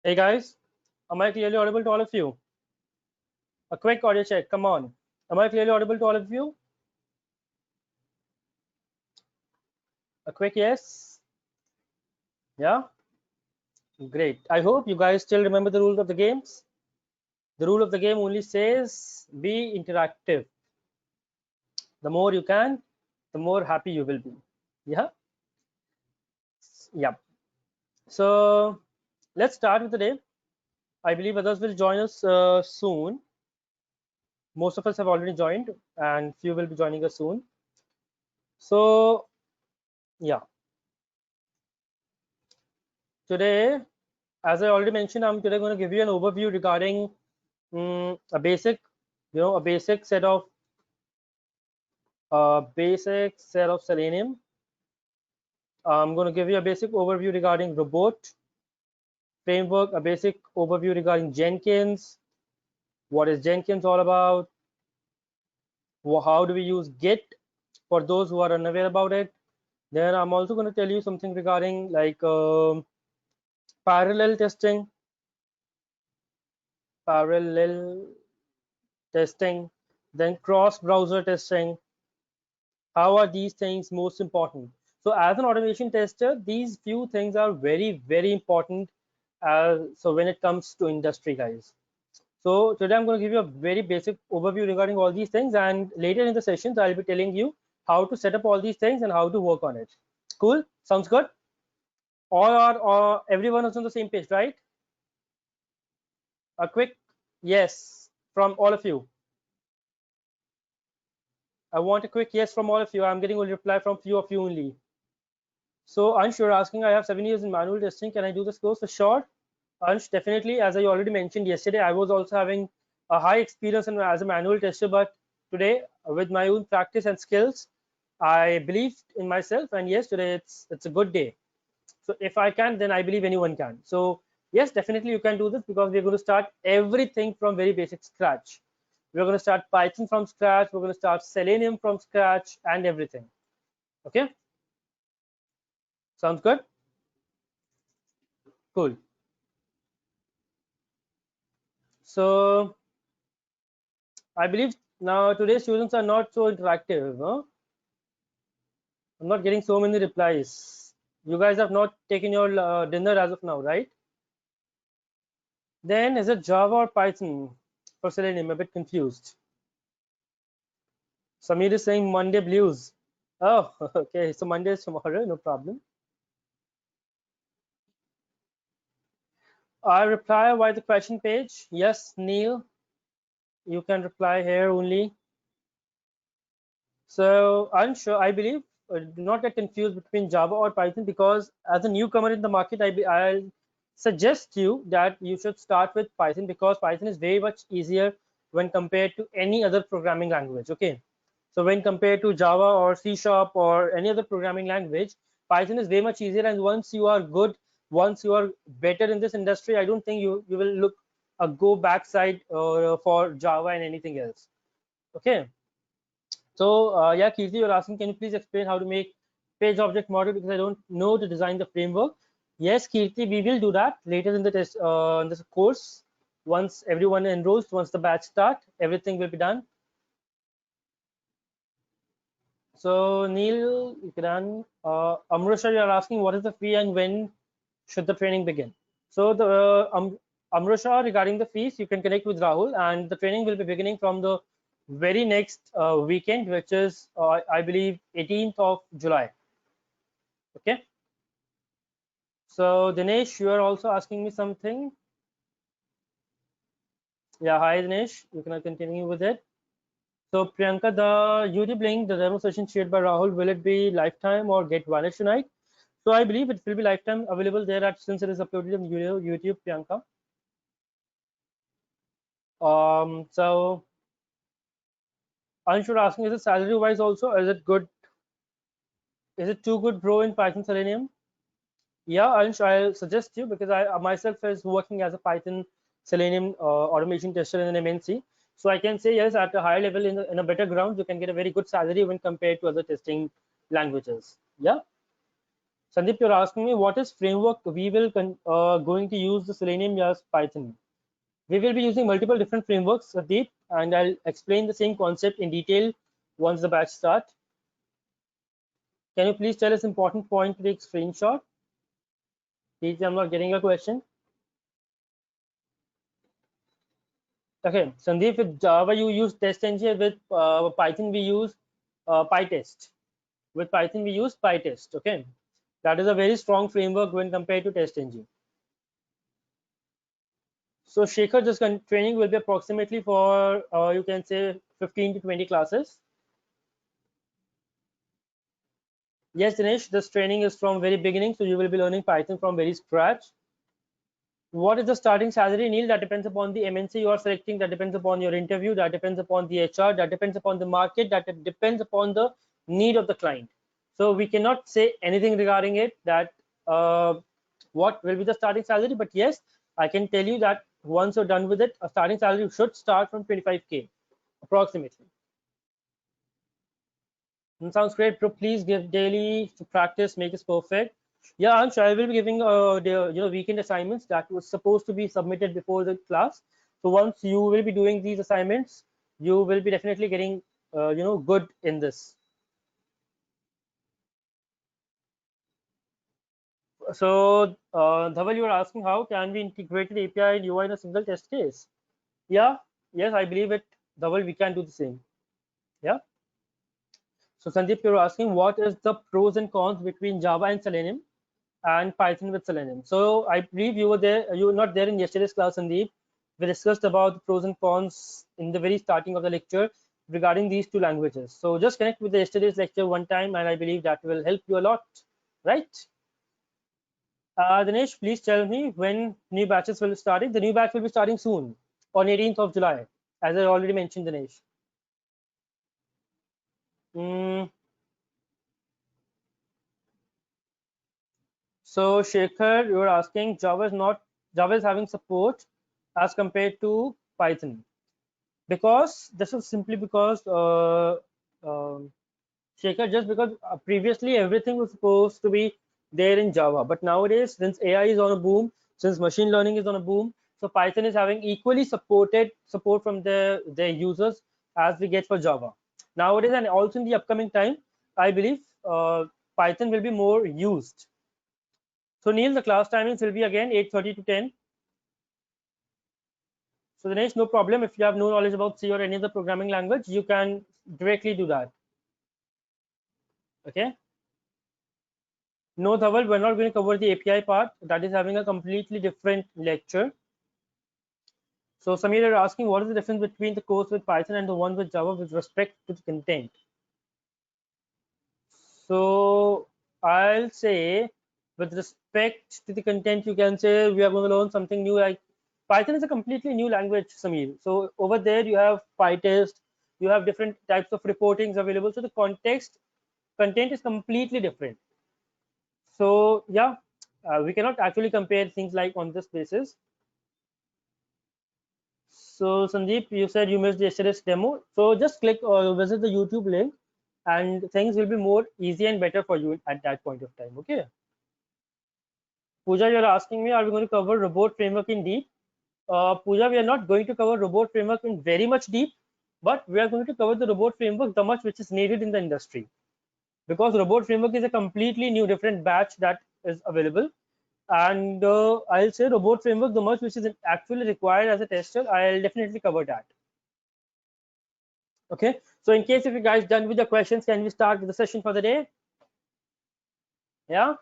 Hey guys, am I clearly audible to all of you? A quick audio check, come on. Am I clearly audible to all of you? A quick yes? Yeah? Great. I hope you guys still remember the rules of the games. The rule of the game only says be interactive. The more you can, the more happy you will be. Yeah? Yeah. So let's start with the day. I believe others will join us soon. Most of us have already joined and few will be joining us soon. So yeah, today, as I already mentioned, I'm today going to give you an overview regarding a basic, a basic set of Selenium. I'm going to give you a basic overview regarding robot framework, a basic overview regarding Jenkins. What is Jenkins all about? How do we use Git for those who are unaware about it? Then I'm also going to tell you something regarding like parallel testing, parallel testing, then cross-browser testing. How are these things most important? So as an automation tester, these few things are very, very important. So when it comes to industry, guys. So today I'm going to give you a very basic overview regarding all these things, and later in the sessions I'll be telling you how to set up all these things and how to work on it. Cool? Sounds good? Or everyone is on the same page, right? A quick yes from all of you. I want a quick yes from all of you. I'm getting a reply from few of you only. So Ansh, you're asking, I have 7 years in manual testing. Can I do this course? For sure. Ansh, definitely. As I already mentioned yesterday, I was also having a high experience as a manual tester, but today, with my own practice and skills, I believed in myself, and yes, today it's a good day. So if I can, then I believe anyone can. So yes, definitely you can do this, because we're going to start everything from very basic scratch. We're going to start Python from scratch. We're going to start Selenium from scratch and everything. Okay, sounds good. Cool. So I believe now today's students are not so interactive. Huh? I'm not getting so many replies. You guys have not taken your dinner as of now, right? Then is it Java or Python for Selenium? I'm a bit confused. Samir is saying Monday blues. Oh, okay. So Monday is tomorrow, no problem. I reply via the question page. Yes, Neil, you can reply here only. So unsure, I believe, do not get confused between Java or Python, because as a newcomer in the market, I'll suggest you that you should start with Python, because Python is very much easier when compared to any other programming language. Okay, so when compared to Java or C# or any other programming language, Python is very much easier. And once you are good, once you are better in this industry, I don't think you will look a go backside for Java and anything else. Okay. So yeah, Kirti, you're asking, can you please explain how to make page object model, because I don't know to design the framework. Yes, Kirti, we will do that later in the test in this course. Once everyone enrolls, once the batch start, everything will be done. So Neil, you can Amrusha, you're asking what is the fee and when should the training begin? So the Amrusha, regarding the fees, you can connect with Rahul, and the training will be beginning from the very next weekend, which is I believe 18th of July. Okay. So Dinesh, you are also asking me something. Yeah, hi Dinesh, you can continue with it. So Priyanka, the YouTube link, the demo session shared by Rahul, will it be lifetime or get vanished tonight? So I believe it will be lifetime available there, at since it is uploaded on YouTube, Priyanka. So Anshu asking, is it salary wise also? Is it good? Is it too good, bro, in Python Selenium? Yeah, Anshu, I'll suggest you, because I myself is working as a Python Selenium automation tester in an MNC. So I can say yes, at a higher level, in a better ground, you can get a very good salary when compared to other testing languages. Yeah. Sandeep, you're asking me what is framework we will going to use the Selenium as Python. We will be using multiple different frameworks, Sandeep, and I'll explain the same concept in detail once the batch start. Can you please tell us important point to take screenshot? Please, I'm not getting a question. Okay, Sandeep, with Java you use TestNG. With Python we use PyTest. With Python we use PyTest. Okay, that is a very strong framework when compared to TestNG. So Shekhar, this training will be approximately for you can say 15 to 20 classes. Yes, Dinesh, this training is from very beginning, so you will be learning Python from very scratch. What is the starting salary, Neil? That depends upon the MNC you are selecting, that depends upon your interview, that depends upon the HR, that depends upon the market, that depends upon the need of the client. So we cannot say anything regarding it that what will be the starting salary, but yes, I can tell you that once you're done with it, a starting salary should start from 25K approximately. Sounds great, bro. Please give daily to practice, make it perfect. Yeah, I'm sure I will be giving the weekend assignments that was supposed to be submitted before the class. So once you will be doing these assignments, you will be definitely getting good in this. So Dhaval, you are asking how can we integrate the API and UI in a single test case? Yeah, yes, I believe it. Dhaval, we can do the same. Yeah. So Sandeep, you're asking what is the pros and cons between Java and Selenium and Python with Selenium. So I believe you were there. You were not there in yesterday's class, Sandeep. We discussed about the pros and cons in the very starting of the lecture regarding these two languages. So just connect with the yesterday's lecture one time, and I believe that will help you a lot, right? Dinesh, please tell me when new batches will start. The new batch will be starting soon, on 18th of July, as I already mentioned, Dinesh. Mm. So Shekhar, you are asking Java is having support as compared to Python, because this is simply because Shekhar, just because previously everything was supposed to be there in Java, but nowadays since AI is on a boom, since machine learning is on a boom, so Python is having equally support from their users as we get for Java nowadays, and also in the upcoming time, I believe Python will be more used. So Neil, the class timings will be again 8:30 to 10. So Dinesh, no problem. If you have no knowledge about C or any other programming language, you can directly do that. Okay. No, Dhaval, we're not going to cover the API part. That is having a completely different lecture. So Samir, you're asking what is the difference between the course with Python and the one with Java with respect to the content. So I'll say with respect to the content, you can say we are going to learn something new. Like Python is a completely new language, Samir. So over there you have PyTest, you have different types of reportings available. So the content is completely different. So yeah, we cannot actually compare things like on this basis. So Sandeep, you said you missed yesterday's demo. So just click or visit the YouTube link, and things will be more easy and better for you at that point of time. Okay. Pooja, you're asking me, are we going to cover robot framework in deep? Pooja, we are not going to cover robot framework in very much deep, but we are going to cover the robot framework the much which is needed in the industry, because robot framework is a completely new different batch that is available. And I'll say robot framework the much which is actually required as a tester, I'll definitely cover that. Okay, so in case if you guys done with the questions, can we start with the session for the day? Yeah.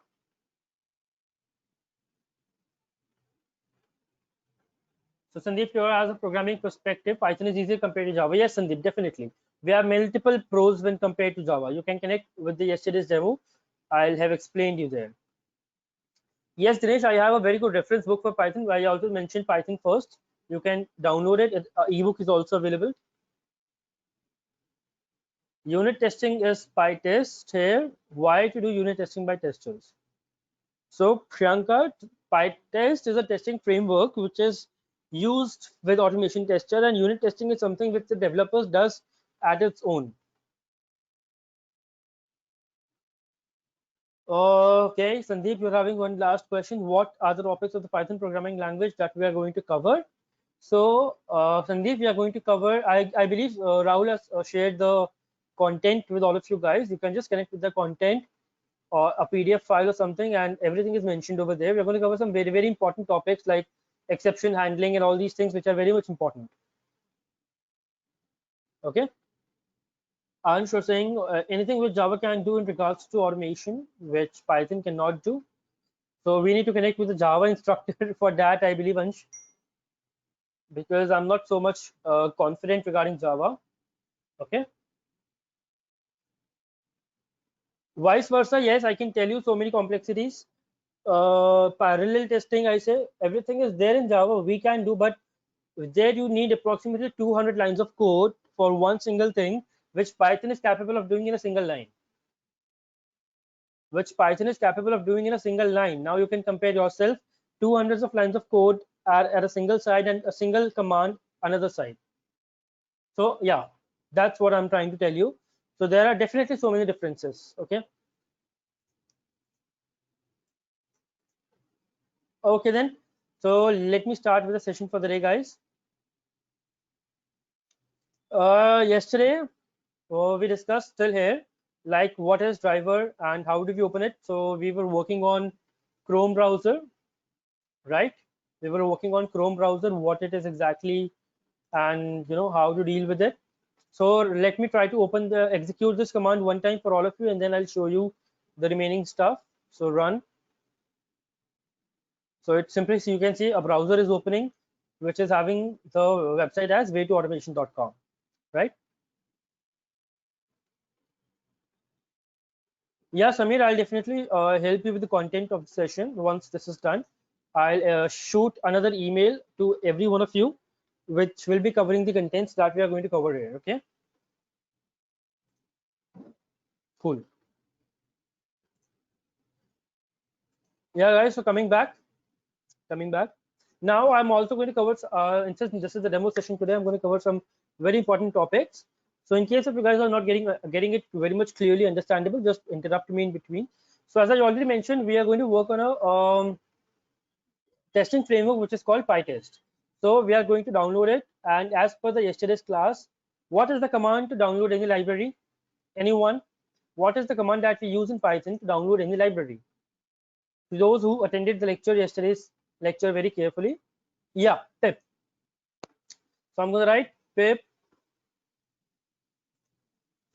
So Sandeep, here as a programming perspective, Python is easier compared to Java. Yes, Sandeep, definitely. We have multiple pros when compared to Java. You can connect with the yesterday's demo. I'll have explained you there. Yes, Dinesh, I have a very good reference book for Python. I also mentioned Python first. You can download it. Ebook is also available. Unit testing is PyTest here. Why to do unit testing by testers? So Priyanka, PyTest is a testing framework which is used with automation tester, and unit testing is something which the developers does at its own. Okay, Sandeep, you're having one last question. What are the topics of the Python programming language that we are going to cover? So, Sandeep, we are going to cover, I believe Rahul has shared the content with all of you guys. You can just connect with the content or a PDF file or something, and everything is mentioned over there. We're going to cover some very, very important topics like exception handling and all these things, which are very much important. Okay. Ansh was saying anything which Java can do in regards to automation, which Python cannot do. So we need to connect with the Java instructor for that, I believe, Ansh, because I'm not so much confident regarding Java. Okay. Vice versa, yes, I can tell you so many complexities. Parallel testing, I say everything is there in Java. We can do, but there you need approximately 200 lines of code for one single thing, which Python is capable of doing in a single line. Now you can compare yourself. 200 of lines of code are at a single side and a single command another side. So yeah, that's what I'm trying to tell you. So there are definitely so many differences. Okay. Okay then. So let me start with the session for the day, guys. Yesterday we discussed till here, like what is driver and how do we open it. So we were working on Chrome browser, right? We were working on Chrome browser, what it is exactly, and how to deal with it. So let me try to execute this command one time for all of you, and then I'll show you the remaining stuff. So run. So it's simply, so you can see a browser is opening, which is having the website as waytoautomation.com, right? Yeah, Samir, I'll definitely help you with the content of the session once this is done. I'll shoot another email to every one of you, which will be covering the contents that we are going to cover here. Okay, cool. Yeah, guys. So coming back. Now I'm also going to cover. Since this is the demo session today, I'm going to cover some very important topics. So in case if you guys are not getting it very much clearly understandable, just interrupt me in between. So as I already mentioned, we are going to work on a testing framework which is called PyTest. So we are going to download it, and as per the yesterday's class, what is the command to download any library? Anyone? What is the command that we use in Python to download any library? To those who attended the lecture, yesterday's lecture very carefully, yeah, pip. So I'm going to write pip.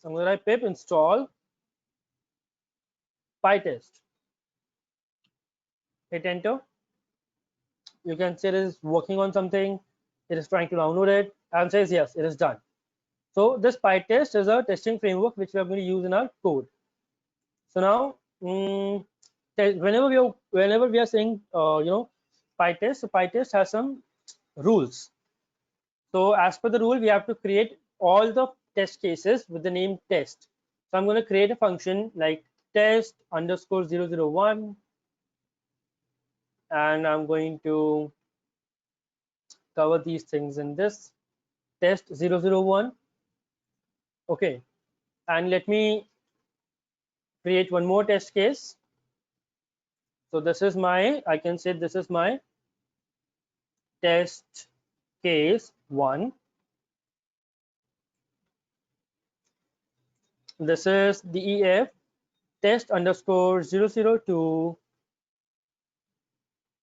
I'm going to write pip install PyTest. Hit enter. You can say it is working on something. It is trying to download it, and says yes, it is done. So this PyTest is a testing framework which we are going to use in our code. So now, whenever we are saying PyTest, so PyTest has some rules. So as per the rule, we have to create all the test cases with the name test. So I'm going to create a function like test underscore 001, and I'm going to cover these things in this test 001. Okay, and let me create one more test case. So this is my, I can say this is my test case 1. This is DEF test underscore 002,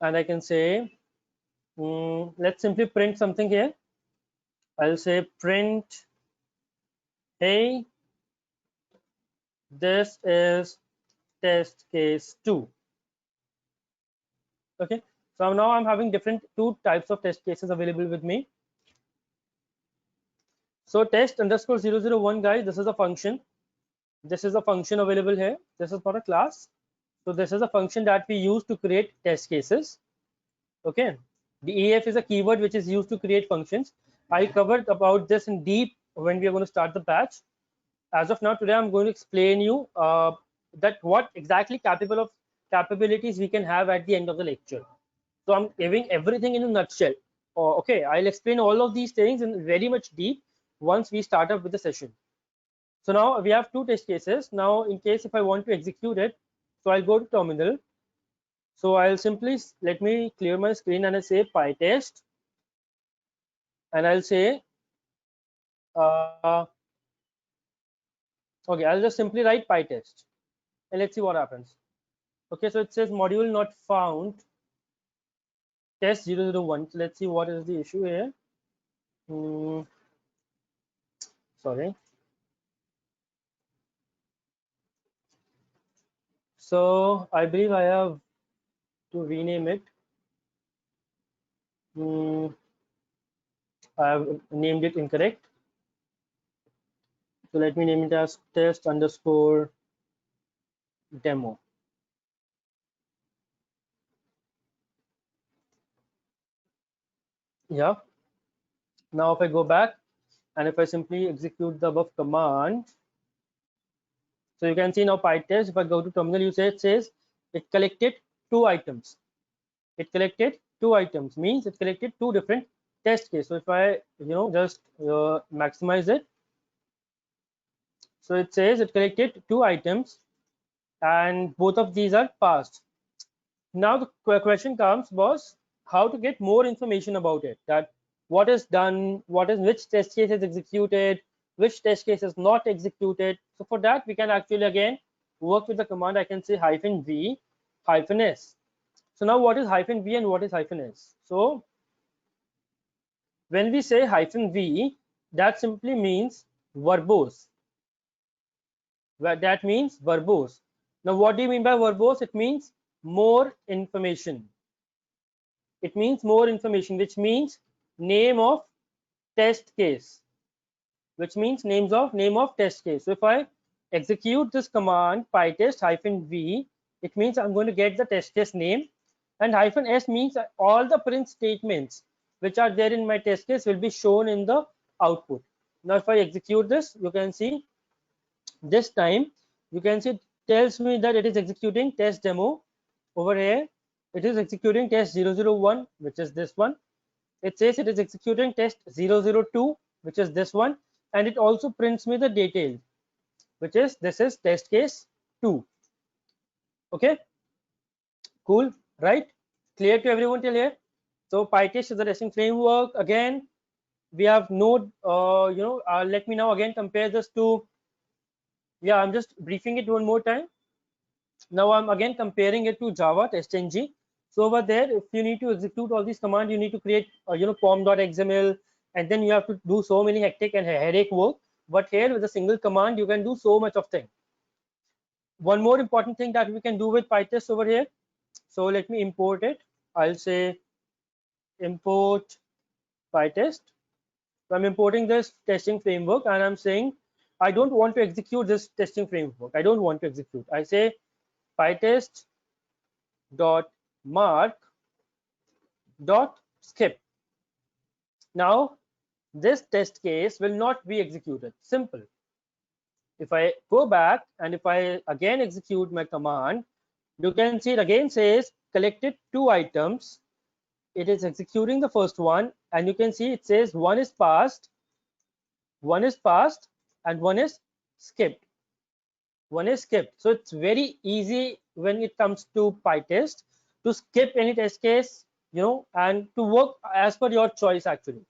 and I can say let's simply print something here. I'll say print, hey, this is test case 2. Okay, so now I'm having two types of test cases available with me. So test underscore 001, guys, this is a function. This is a function available here. This is not a class. So this is a function that we use to create test cases. Okay, the EF is a keyword which is used to create functions. I covered about this in deep when we are going to start the batch. As of now, today I'm going to explain you that what exactly capabilities we can have at the end of the lecture. So I'm giving everything in a nutshell. Okay, I'll explain all of these things in very much deep once we start up with the session. So now we have two test cases. Now in case if I want to execute it, So I'll go to terminal. So I'll simply, let me clear my screen and I'll say PyTest, and I'll say, okay, I'll just simply write PyTest and let's see what happens. Okay, so it says module not found, test 001. So let's see what is the issue here. Sorry. So I believe I have to rename it. I have named it incorrect. So let me name it as test underscore demo. Yeah. Now if I go back and if I simply execute the above command, so you can see now PyTest, if I go to terminal, you say it says it collected 2 items. It collected 2 items, means it collected 2 different test cases. So if I just maximize it, so it says it collected 2 items and both of these are passed. Now the question comes, boss, how to get more information about it, that what is done, which test case is executed, which test case is not executed. So for that we can actually again work with the command. I can say -v -s. So now what is -v and what is -s? So when we say -v, that simply means verbose. That means verbose. Now what do you mean by verbose? It means more information. It means more information, which means name of test case, which means name of test case. So if I execute this command pytest -v, it means I'm going to get the test case name, and -s means all the print statements which are there in my test case will be shown in the output. Now if I execute this, you can see this time, you can see it tells me that it is executing test demo. Over here it is executing test 001, which is this one. It says it is executing test 002, which is this one, and it also prints me the details, which is this is test case 2. Okay, cool, right? Clear to everyone till here? So PyTest is the testing framework. Again, we have Node. Let me now again compare this to, yeah, I'm just briefing it one more time. Now I'm again comparing it to Java TestNG. So over there, if you need to execute all these commands, you need to create pom.xml, and then you have to do so many hectic and headache work. But here with a single command, you can do so much of thing. One more important thing that we can do with PyTest over here. So let me import it. I'll say import PyTest. So I'm importing this testing framework, and I'm saying I don't want to execute this testing framework. I don't want to execute. I say PyTest dot mark dot skip. Now this test case will not be executed. Simple. If I go back and if I again execute my command, you can see it again says collected 2 items. It is executing the first one, and you can see it says one is passed, and one is skipped. So it's very easy when it comes to PyTest to skip any test case, and to work as per your choice actually.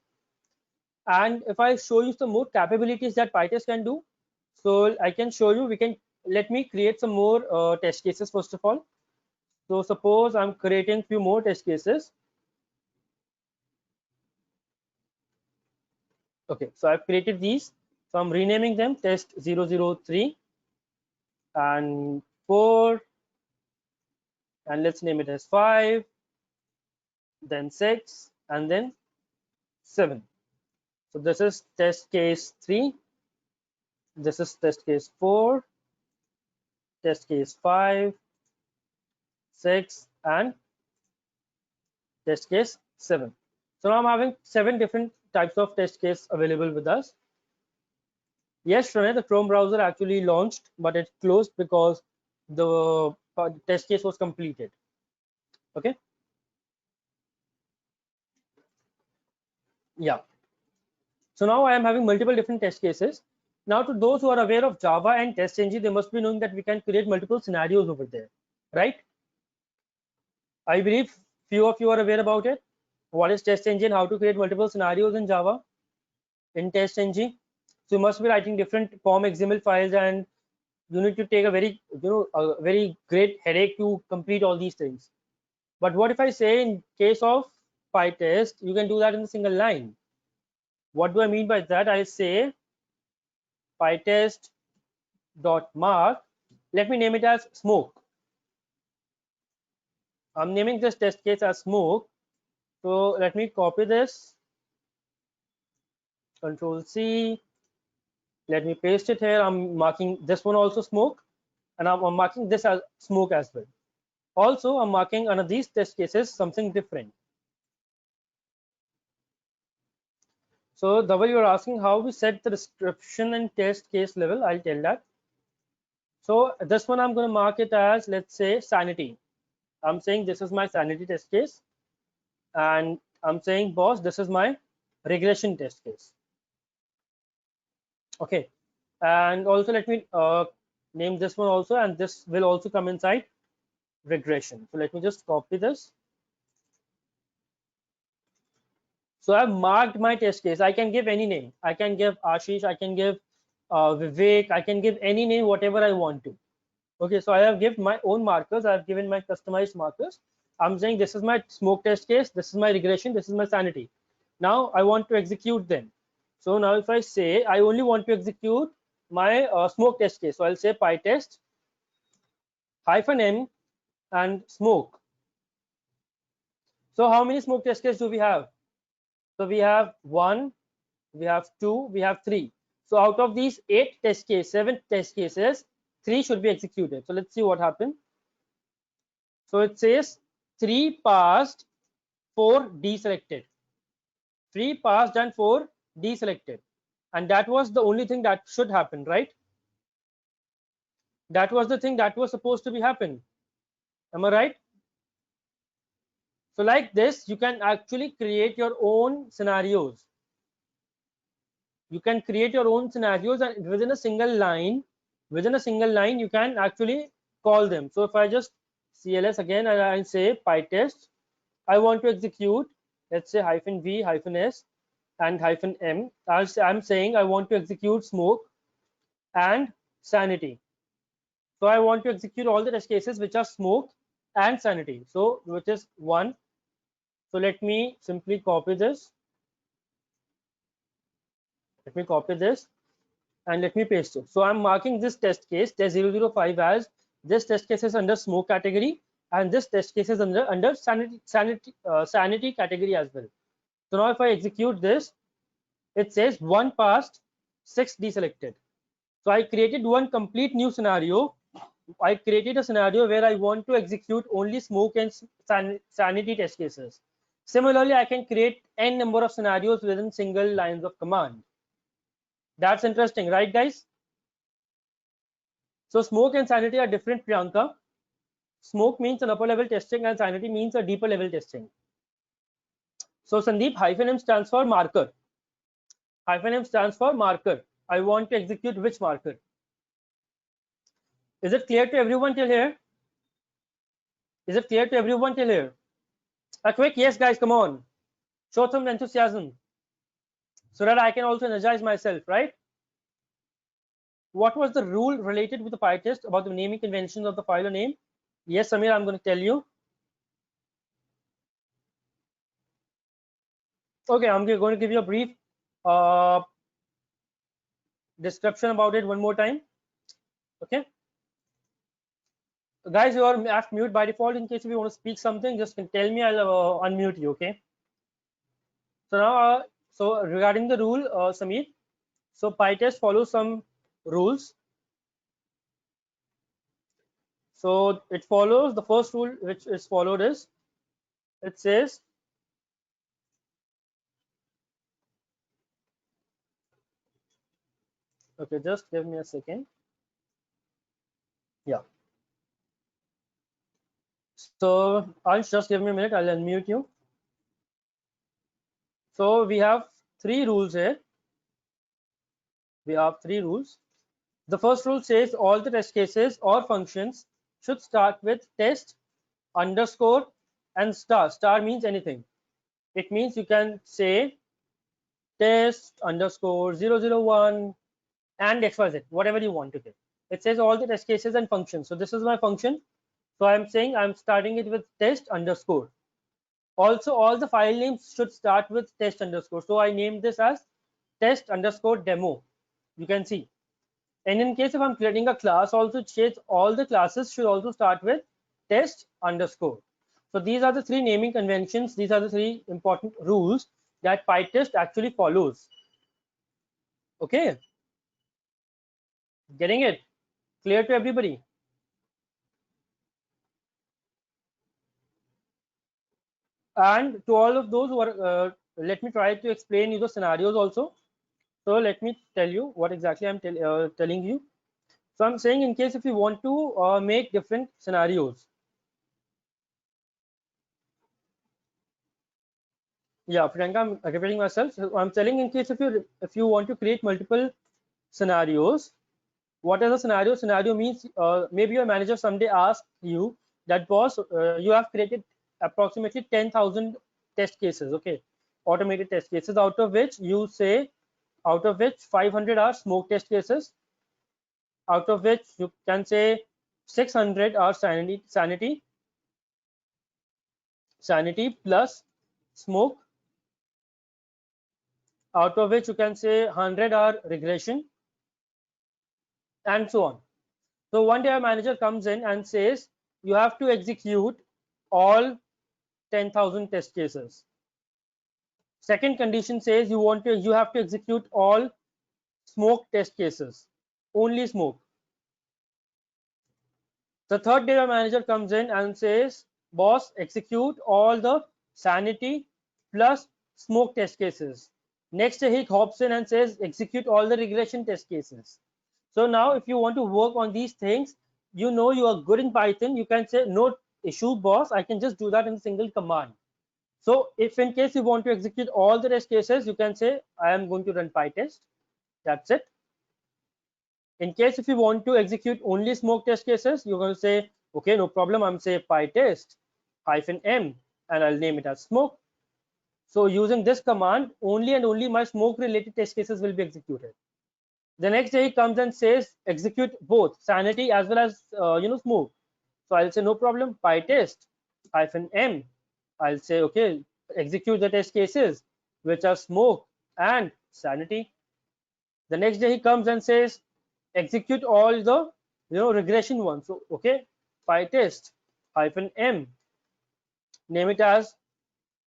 And if I show you some more capabilities that PyTest can do, so I can show you. Let me create some more test cases first of all. So suppose I'm creating few more test cases. Okay, so I've created these. So I'm renaming them test 003 and 4, and let's name it as 5, then 6, and then 7. So this is test case 3, this is test case 4, test case 5, 6, and test case 7. So now I'm having 7 different types of test case available with us. Yes, Shranay, the Chrome browser actually launched, but it closed because the test case was completed. Okay. Yeah. So now I am having multiple different test cases. Now to those who are aware of Java and TestNG, they must be knowing that we can create multiple scenarios over there. right? I believe few of you are aware about it. What is test engine? How to create multiple scenarios in Java in test engine. So you must be writing different form XML files, and you need to take a very a very great headache to complete all these things. But what if I say in case of PyTest, you can do that in a single line? What do I mean by that? I say PyTest dot mark. Let me name it as smoke. I'm naming this test case as smoke. So let me copy this. Control C. Let me paste it here. I'm marking this one also smoke, and I'm marking this as smoke as well. Also, I'm marking under these test cases something different. So the way you're asking how we set the description and test case level, I'll tell that. So this one I'm going to mark it as, let's say, sanity. I'm saying this is my sanity test case, and I'm saying, boss, this is my regression test case. Okay, and also let me name this one also, and this will also come inside regression. So let me just copy this. So I've marked my test case. I can give any name. I can give Ashish, I can give Vivek, I can give any name, whatever I want to. Okay, so I have given my own markers. I have given my customized markers. I'm saying this is my smoke test case, this is my regression, this is my sanity. Now I want to execute them. So now if I say I only want to execute my smoke test case, so I'll say PyTest -m and smoke. So how many smoke test cases do we have? So we have 1, we have 2, we have 3. So out of these 8 test cases, 7 test cases, 3 should be executed. So let's see what happened. So it says 3 passed, 4 deselected. 3 passed and 4 deselected. And that was the only thing that should happen, right? That was the thing that was supposed to be happen. Am I right? So like this, you can actually create your own scenarios. You can create your own scenarios, and within a single line, you can actually call them. So if I just CLS again and I say PyTest, I want to execute, let's say -v -s and -m. I'm saying I want to execute smoke and sanity. So I want to execute all the test cases which are smoke and sanity. So which is 1. So let me simply copy this. Let me copy this and let me paste it. So I'm marking this test case test 005 as this test case is under smoke category, and this test case is under sanity category as well. So now if I execute this, it says 1 passed, 6 deselected. So I created one complete new scenario. I created a scenario where I want to execute only smoke and sanity test cases. Similarly, I can create n number of scenarios within single lines of command. That's interesting, right, guys? So smoke and sanity are different, Priyanka. Smoke means an upper level testing and sanity means a deeper level testing. So Sandeep, -m stands for marker. -m stands for marker. I want to execute which marker? Is it clear to everyone till here? Is it clear to everyone till here? A quick yes, guys, come on. Show some enthusiasm so that I can also energize myself, right? What was the rule related with the PyTest about the naming conventions of the file or name? Yes, Samir, I'm going to tell you. Okay, I'm going to give you a brief description about it one more time. Okay. Guys, you are at mute by default. In case if you want to speak something, just tell me. I'll unmute you. Okay. So now, so regarding the rule, Samir, so PyTest follows some rules. So it follows the first rule, which is followed is, it says okay, just give me a second. Yeah. So I'll just give me a minute. I'll unmute you. So we have 3 rules here. We have 3 rules. The first rule says all the test cases or functions should start with test underscore and star. Star means anything. It means you can say test underscore 001 and xyz, whatever you want to get. It says all the test cases and functions. So this is my function. So I'm saying I'm starting it with test underscore. Also, all the file names should start with test underscore. So I named this as test underscore demo. You can see. And in case if I'm creating a class, also it says all the classes should also start with test underscore. So these are the three naming conventions. These are the three important rules that PyTest actually follows. Okay, getting it? Clear to everybody? And to all of those who are, let me try to explain you the scenarios also. So let me tell you what exactly I'm telling you. So I'm saying in case if you want to make different scenarios. Yeah, Priyanka, I'm repeating myself. So I'm telling in case if you want to create multiple scenarios, what is a scenario? Scenario means maybe your manager someday asks you that boss, you have created approximately 10,000 test cases, okay, automated test cases, out of which you say, out of which 500 are smoke test cases, out of which you can say 600 are sanity plus smoke, out of which you can say 100 are regression, and so on. So one day a manager comes in and says you have to execute all 10,000 test cases. Second condition says you have to execute all smoke test cases, only smoke. The third day a manager comes in and says, boss, execute all the sanity plus smoke test cases. Next day he hops in and says, execute all the regression test cases. So now if you want to work on these things, you know you are good in Python, you can say, no issue, boss, I can just do that in a single command. So if in case you want to execute all the test cases, you can say, I am going to run PyTest. That's it. In case if you want to execute only smoke test cases, you're going to say, okay, no problem, I'm say PyTest -m and I'll name it as smoke. So using this command, only and only my smoke related test cases will be executed. The next day he comes and says, execute both sanity as well as smoke. So I'll say no problem, PyTest -m. I'll say, okay, execute the test cases which are smoke and sanity. The next day he comes and says, execute all the regression ones. So okay, PyTest -m, name it as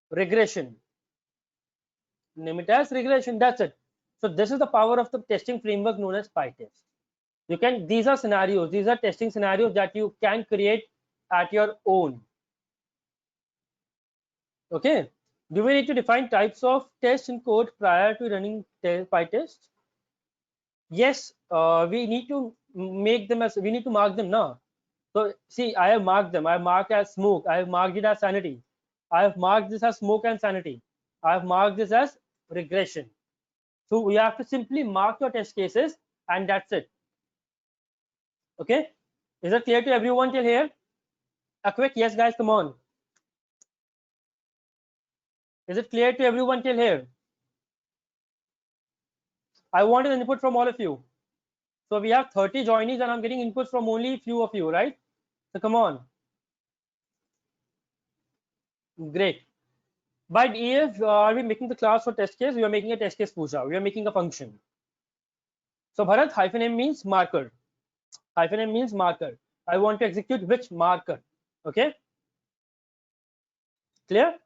regression. Name it as regression. That's it. So this is the power of the testing framework known as PyTest. You can, these are scenarios, these are testing scenarios that you can create at your own. Okay, do we need to define types of tests in code prior to running PyTest? Yes, we need to make them as, we need to mark them now. So see, I have marked them. I have marked as smoke, I have marked it as sanity, I have marked this as smoke and sanity, I have marked this as regression. So we have to simply mark your test cases and that's it. Okay, is it clear to everyone till here? A quick yes guys, come on. Is it clear to everyone till here? I want an input from all of you. So we have 30 joinees and I'm getting inputs from only few of you, right? So come on. Great. But if are we making the class for test case? We are making a test case puja. We are making a function. So Bharat, -m means marker. -m means marker. I want to execute which marker. Okay. Clear?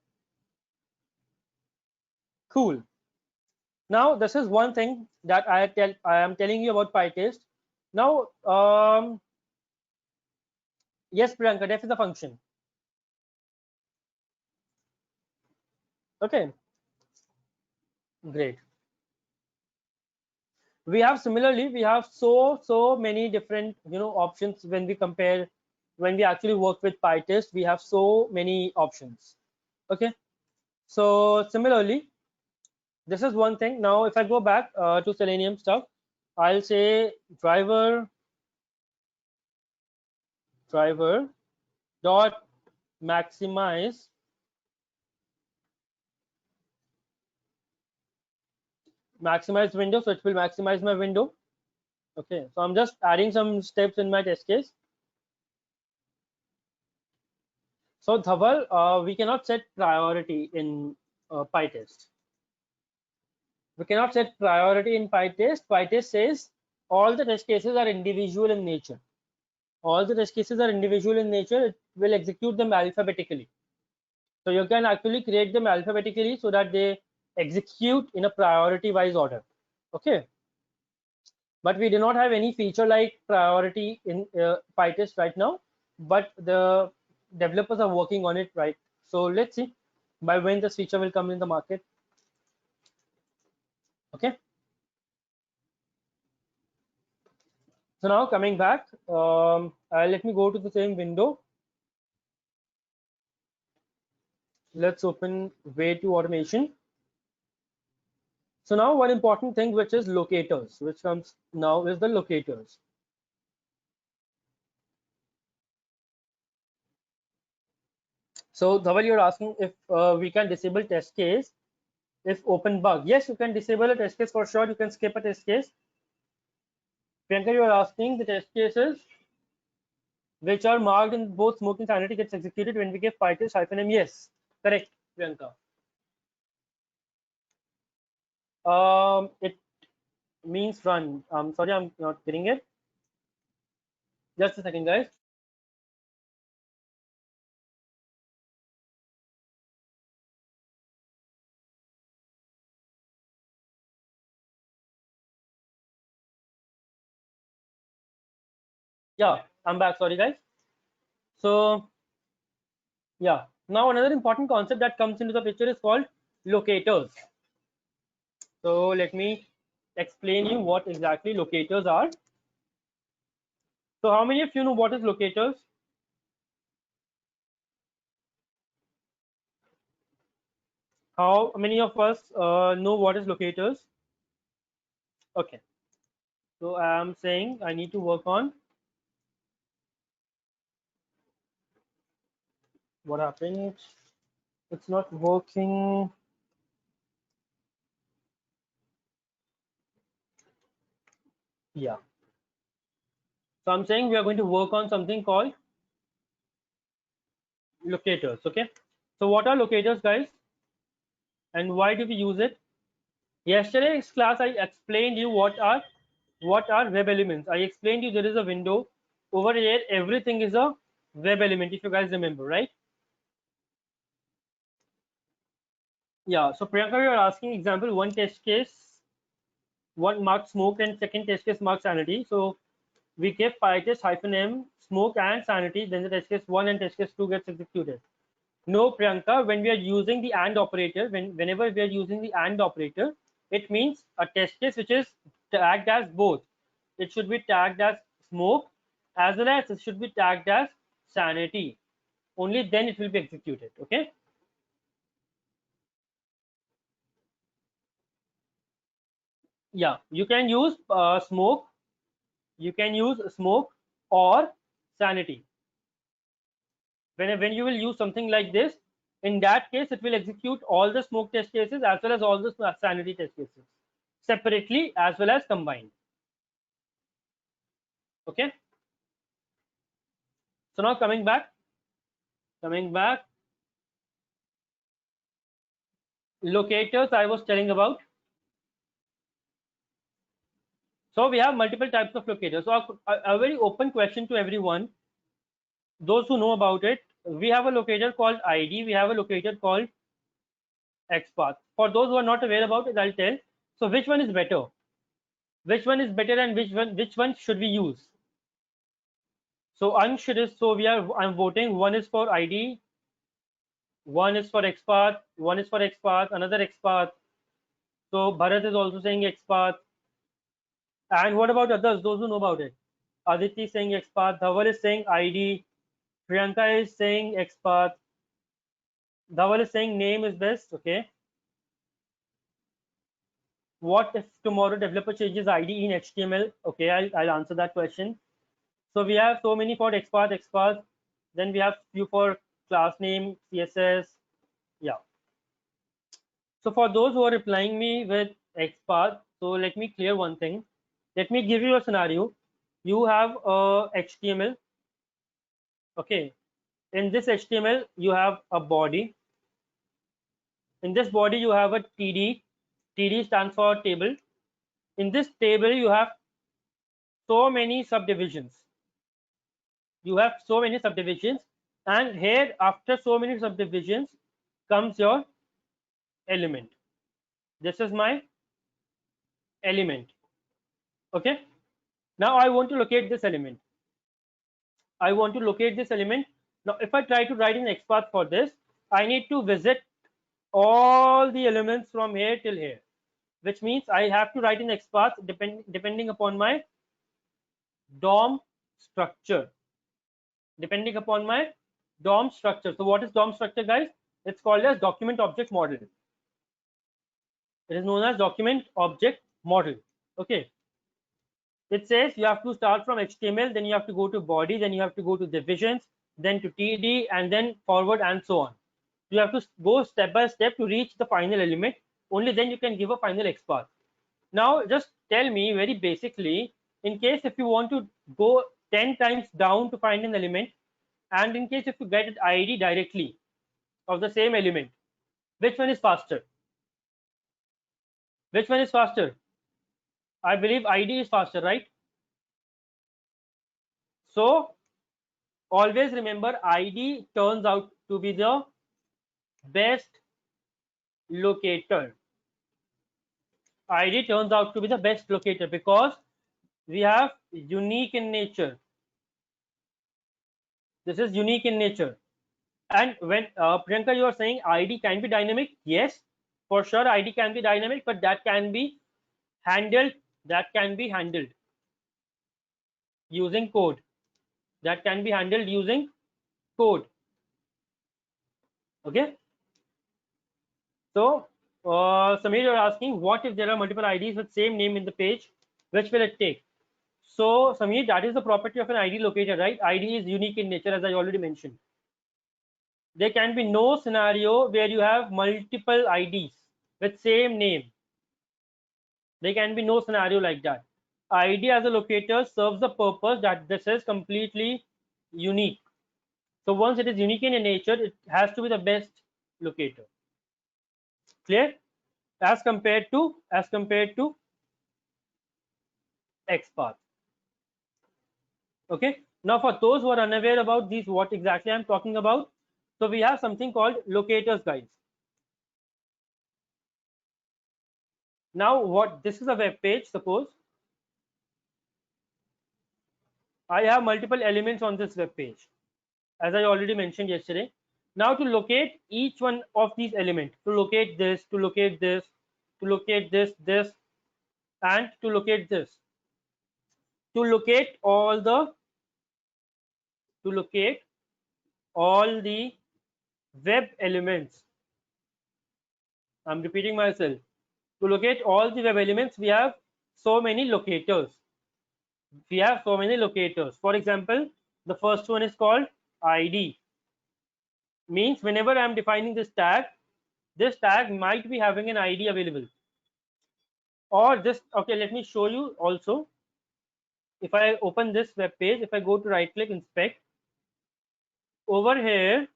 Cool. Now this is one thing that I am telling you about PyTest. Now, yes, Priyanka, def is the function. Okay. Great. We have similarly, we have so many different options when we compare, when we actually work with PyTest, we have so many options. Okay. So similarly, this is one thing. Now, if I go back to Selenium stuff, I'll say driver driver dot maximize window, so it will maximize my window. Okay, so I'm just adding some steps in my test case. So Dhaval, we cannot set priority in PyTest. We cannot set priority in PyTest. PyTest says all the test cases are individual in nature. All the test cases are individual in nature. It will execute them alphabetically. So you can actually create them alphabetically so that they execute in a priority wise order. Okay. But we do not have any feature like priority in PyTest right now, but the developers are working on it, right? So let's see by when this feature will come in the market. Okay. So now coming back, let me go to the same window. Let's open way to automation. So now one important thing, which is locators, which comes now is the locators. So Dhaval, you're asking if we can disable test case if open bug. Yes, you can disable a test case for sure. You can skip a test case. Priyanka, you are asking the test cases which are marked in both smoke and sanity gets executed when we give PyTest -m. Yes, correct, Priyanka. It means run. I'm sorry, I'm not getting it. Just a second, guys. Yeah, I'm back. Sorry, guys. So, yeah. Now another important concept that comes into the picture is called locators. So let me explain you what exactly locators are. So how many of you know what is locators? How many of us know what is locators? Okay. So I'm saying I need to work on what happened. It's not working. Yeah. So I'm saying we are going to work on something called locators. Okay. So what are locators, guys? And why do we use it? Yesterday's class I explained you what are web elements. I explained you there is a window over here. Everything is a web element, if you guys remember, right? Yeah. So Priyanka, you are asking example one test case, one marked smoke, and second test case marked sanity. So we give PyTest -m smoke and sanity, then the test case 1 and test case 2 gets executed. No, Priyanka, when we are using the AND operator, whenever we are using the AND operator, it means a test case which is tagged as both. It should be tagged as smoke as well as it should be tagged as sanity. Only then it will be executed. Okay. Yeah, you can use smoke. You can use smoke or sanity. When you will use something like this, in that case it will execute all the smoke test cases as well as all the sanity test cases separately as well as combined. Okay. So now coming back, locators I was telling about. So we have multiple types of locators. So a very open question to everyone, those who know about it. We have a locator called ID. We have a locator called XPath. For those who are not aware about it, I'll tell. So which one is better? Which one is better, and which one should we use? So Ansh is, so we are, I'm voting. One is for ID, one is for XPath, one is for XPath, another XPath. So Bharat is also saying XPath. And what about others? Those who know about it. Aditi is saying XPath. Dhaval is saying ID. Priyanka is saying XPath. Dhaval is saying name is best. Okay. What if tomorrow developer changes ID in HTML? Okay, I'll answer that question. So we have so many for XPath. Then we have few for class name, CSS. Yeah. So for those who are replying me with XPath, so let me clear one thing. Let me give you a scenario. You have a HTML. Okay. In this HTML, you have a body. In this body, you have a TD. TD stands for table. In this table, you have so many subdivisions. You have so many subdivisions, and here after so many subdivisions comes your element. This is my element. Okay. Now I want to locate this element. Now if I try to write an XPath for this, I need to visit all the elements from here till here, which means I have to write an XPath depending upon my DOM structure. Depending upon my DOM structure. So what is DOM structure, guys? It's called as document object model. It is known as document object model. Okay. It says you have to start from HTML, then you have to go to body, then you have to go to divisions, then to TD, and then forward and so on. You have to go step by step to reach the final element. Only then you can give a final XPath. Now just tell me very basically, in case if you want to go 10 times down to find an element, and in case if you get an ID directly of the same element, which one is faster? Which one is faster? I believe ID is faster, right? So always remember, ID turns out to be the best locator. ID turns out to be the best locator because we have unique in nature. This is unique in nature. And when Priyanka, you are saying ID can be dynamic, yes, for sure ID can be dynamic, but that can be handled. That can be handled using code. That can be handled using code. Okay. So Samir, you're asking, what if there are multiple IDs with same name in the page? Which will it take? So Samir, that is the property of an ID locator, right? ID is unique in nature, as I already mentioned. There can be no scenario where you have multiple IDs with same name. There can be no scenario like that. ID as a locator serves the purpose that this is completely unique. So once it is unique in nature, it has to be the best locator. Clear? As compared to XPath. Okay. Now for those who are unaware about these, what exactly I'm talking about, so we have something called locators, guys. Now what, this is a web page. Suppose I have multiple elements on this web page, as I already mentioned yesterday. Now to locate each one of these elements, to locate this, to locate this, to locate this, and to locate this, to locate all the web elements. I'm repeating myself. To locate all the web elements, we have so many locators. For example, the first one is called ID. Means whenever I'm defining this tag might be having an ID available. Or this, okay, let me show you also. If I open this web page, if I go to right click inspect, over here,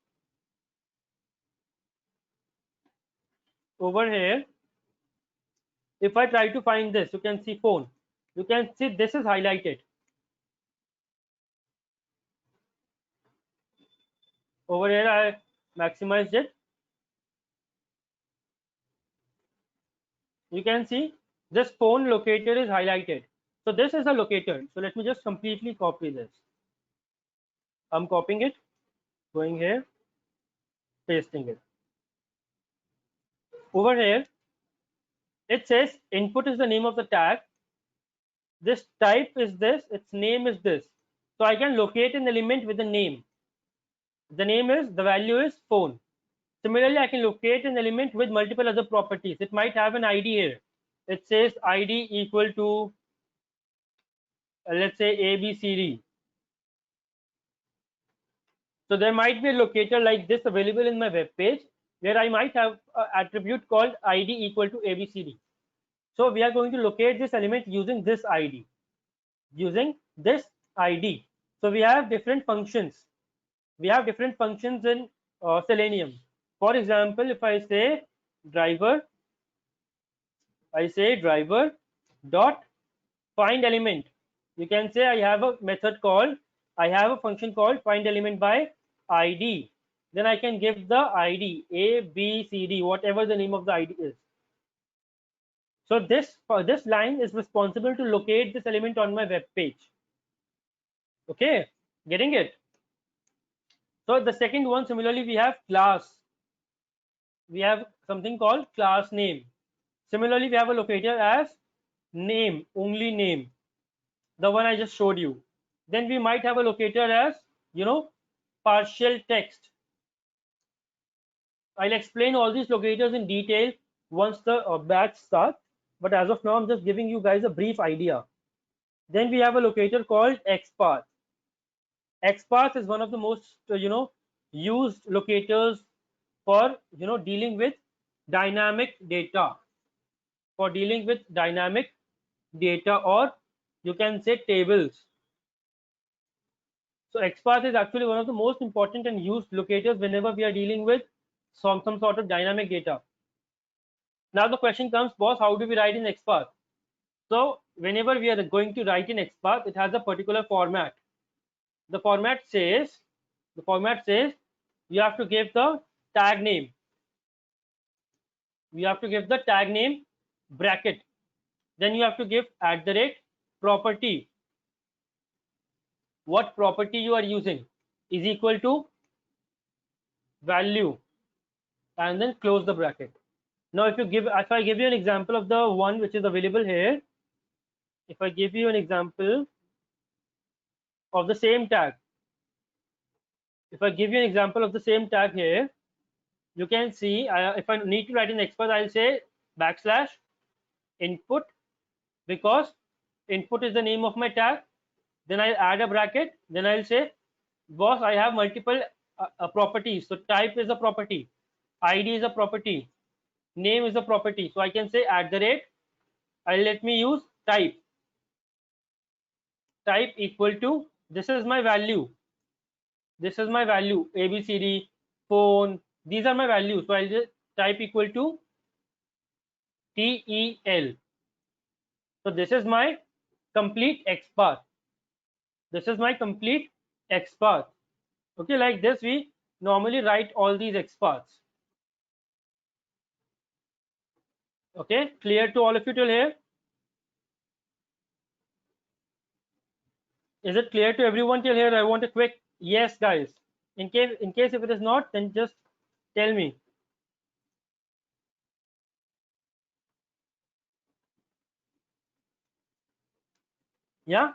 if I try to find this, you can see phone. You can see this is highlighted. Over here, I maximized it. You can see this phone locator is highlighted. So this is a locator. So let me just completely copy this. I'm copying it, going here, pasting it. Over here, it says input is the name of the tag. This type is this, its name is this. So I can locate an element with a name. The value is phone. Similarly, I can locate an element with multiple other properties. It might have an ID here. It says ID equal to, let's say ABCD. So there might be a locator like this available in my web page where I might have an attribute called id equal to abcd. So we are going to locate this element using this id, using this id. So we have different functions. We have different functions in Selenium. For example, if I say driver, dot find element. You can say I have a method called, I have a function called find element by id. Then I can give the id a b c d, whatever the name of the id is. So this line is responsible to locate this element on my web page. Okay, getting it? So the second one, similarly, we have class. We have something called class name. Similarly, we have a locator as name, only name, the one I just showed you. Then we might have a locator as, partial text. I'll explain all these locators in detail once the batch starts, but as of now, I'm just giving you guys a brief idea. Then we have a locator called XPath. XPath is one of the most, used locators for, dealing with dynamic data. For dealing with dynamic data, or you can say tables. So XPath is actually one of the most important and used locators whenever we are dealing with some sort of dynamic data. Now the question comes, boss, how do we write in XPath? So whenever we are going to write in XPath, it has a particular format. The format says you have to give the tag name. We have to give the tag name bracket. Then you have to give @property. What property you are using is equal to value, and then close the bracket. Now if I give you an example of the one which is available here, if I give you an example of the same tag, here, you can see if I need to write in XPath, I'll say \input, because input is the name of my tag. Then I'll add a bracket. Then I'll say, boss, I have multiple properties. So type is a property, id is a property, name is a property. So I can say let me use type equal to, this is my value, abcd, phone, these are my values. So I'll just type equal to tel. So this is my complete XPath. Okay, like this we normally write all these XPaths. Okay, clear to all of you till here? Is it clear to everyone till here? I want a quick yes, guys. In case if it is not, then just tell me. Yeah,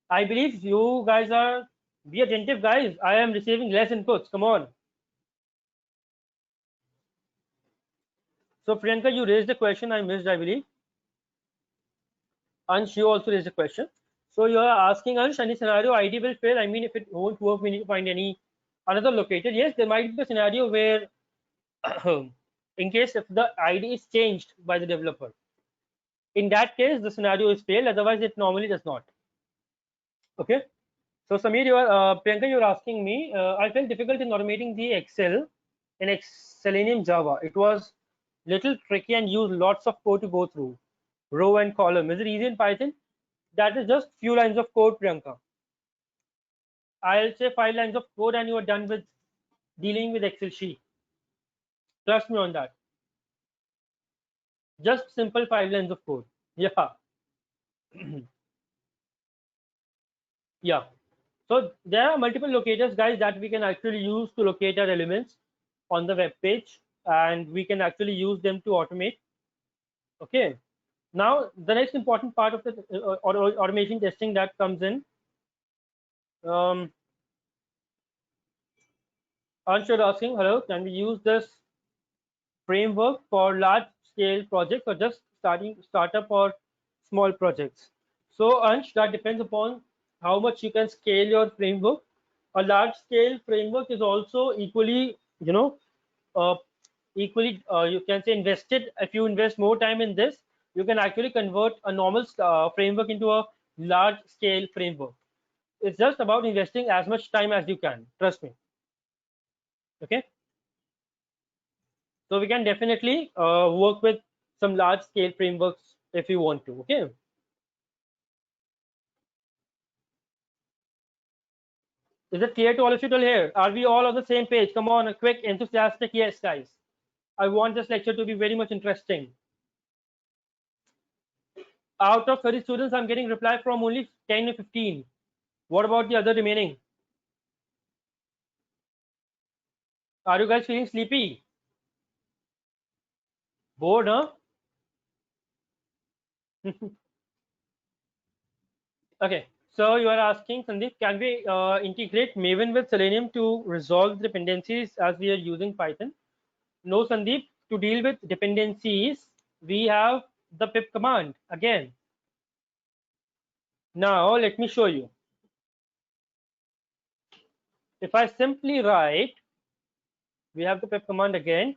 I believe you guys are, be attentive, guys. I am receiving less inputs. Come on. So Priyanka, you raised the question I missed, I believe. Ansh, you also raised a question. So you are asking, Ansh, any scenario ID will fail? I mean, if it won't work, we need to find another locator. Yes, there might be a scenario where in case if the ID is changed by the developer, in that case the scenario is failed, otherwise it normally does not. Okay, so Samir, Priyanka, you're asking me, I felt difficult in automating the Excel in Selenium Java. It was little tricky and used lots of code to go through, row and column. Is it easy in Python? That is just few lines of code, Priyanka. I'll say 5 lines of code and you are done with dealing with Excel sheet. Trust me on that. Just simple 5 lines of code. Yeah. Yeah. So there are multiple locators, guys, that we can actually use to locate our elements on the web page, and we can actually use them to automate. Okay. Now the next important part of the automation testing that comes in. Answer asking, hello, can we use this framework for large scale projects or just startup or small projects? So Ansh, that depends upon how much you can scale your framework. A large scale framework is also equally, uh, you can say invested. If you invest more time in this, you can actually convert a normal framework into a large scale framework. It's just about investing as much time as you can, trust me. Okay, so we can definitely work with some large scale frameworks if you want to. Okay, is it clear to all of you till here? Are we all on the same page? Come on, a quick enthusiastic yes, guys. I want this lecture to be very much interesting. Out of 30 students, I'm getting reply from only 10 or 15. What about the other remaining? Are you guys feeling sleepy? Bored, huh? Okay, so you are asking, Sandeep, can we integrate Maven with Selenium to resolve dependencies as we are using Python? No, Sandeep, to deal with dependencies, we have the pip command again. Now, let me show you. If I simply write, we have the pip command again.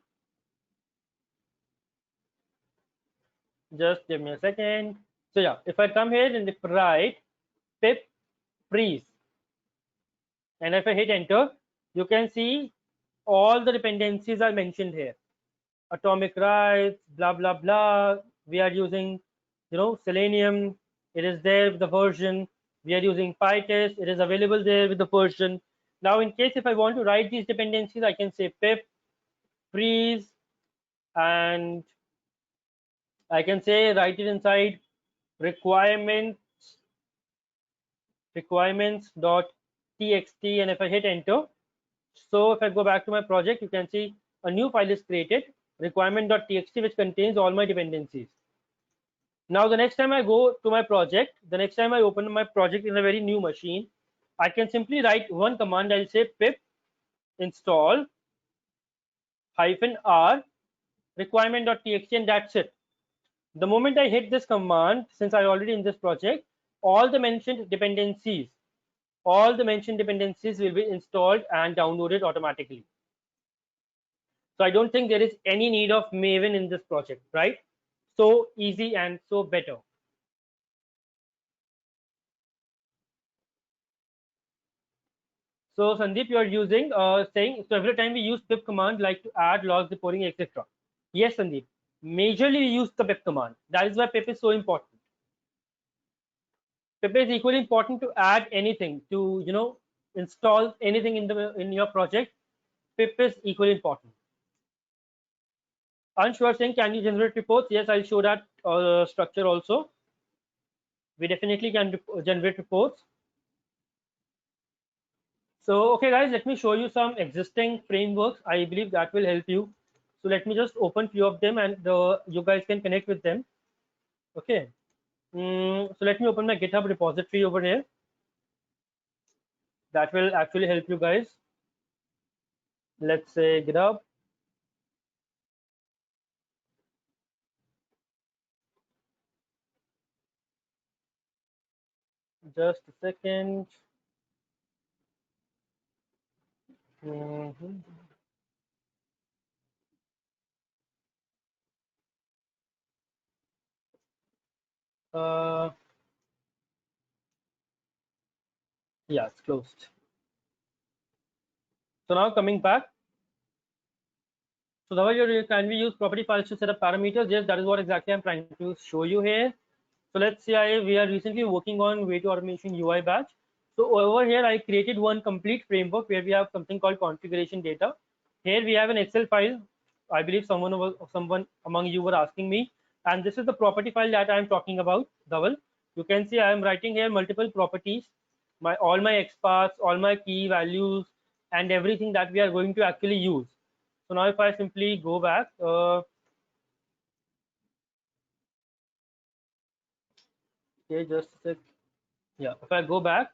Just give me a second. So yeah, if I come here and if I write pip freeze, and if I hit enter, you can see all the dependencies are mentioned here. Atomic rights, blah blah blah. We are using, Selenium. It is there with the version. We are using PyTest. It is available there with the version. Now, in case if I want to write these dependencies, I can say pip freeze, and I can say write it inside requirements.txt, and if I hit enter, so if I go back to my project, you can see a new file is created, requirement.txt, which contains all my dependencies. Now, the next time I go to my project, the next time I open my project in a very new machine, I can simply write one command. I'll say pip install -r requirement.txt, and that's it. The moment I hit this command, since I already in this project, all the mentioned dependencies will be installed and downloaded automatically. So I don't think there is any need of Maven in this project, right? So easy and so better. So Sandeep, you are using saying, so every time we use pip command, like to add logs, reporting, etc. Yes, Sandeep. Majorly we use the pip command. That is why pip is so important. Pip is equally important to add anything, to install anything in your project. Pip is equally important. Ansh, you are saying, can you generate reports? Yes, I'll show that structure also. We definitely can generate reports. So, okay, guys, let me show you some existing frameworks. I believe that will help you. So let me just open few of them, and you guys can connect with them. Okay. So let me open my GitHub repository over here. That will actually help you guys. Let's say GitHub. Just a second. Mhm. Yeah, it's closed. So now coming back. So can we use property files to set up parameters? Yes, that is what exactly I'm trying to show you here. So let's say we are recently working on way to automation UI batch. So over here, I created one complete framework where we have something called configuration data. Here we have an Excel file. I believe someone among you were asking me, and this is the property file that I am talking about. Dhaval, you can see I am writing here multiple properties, all my XPaths, all my key values, and everything that we are going to actually use. So now if I simply go back, okay, just a sec. Yeah, if I go back,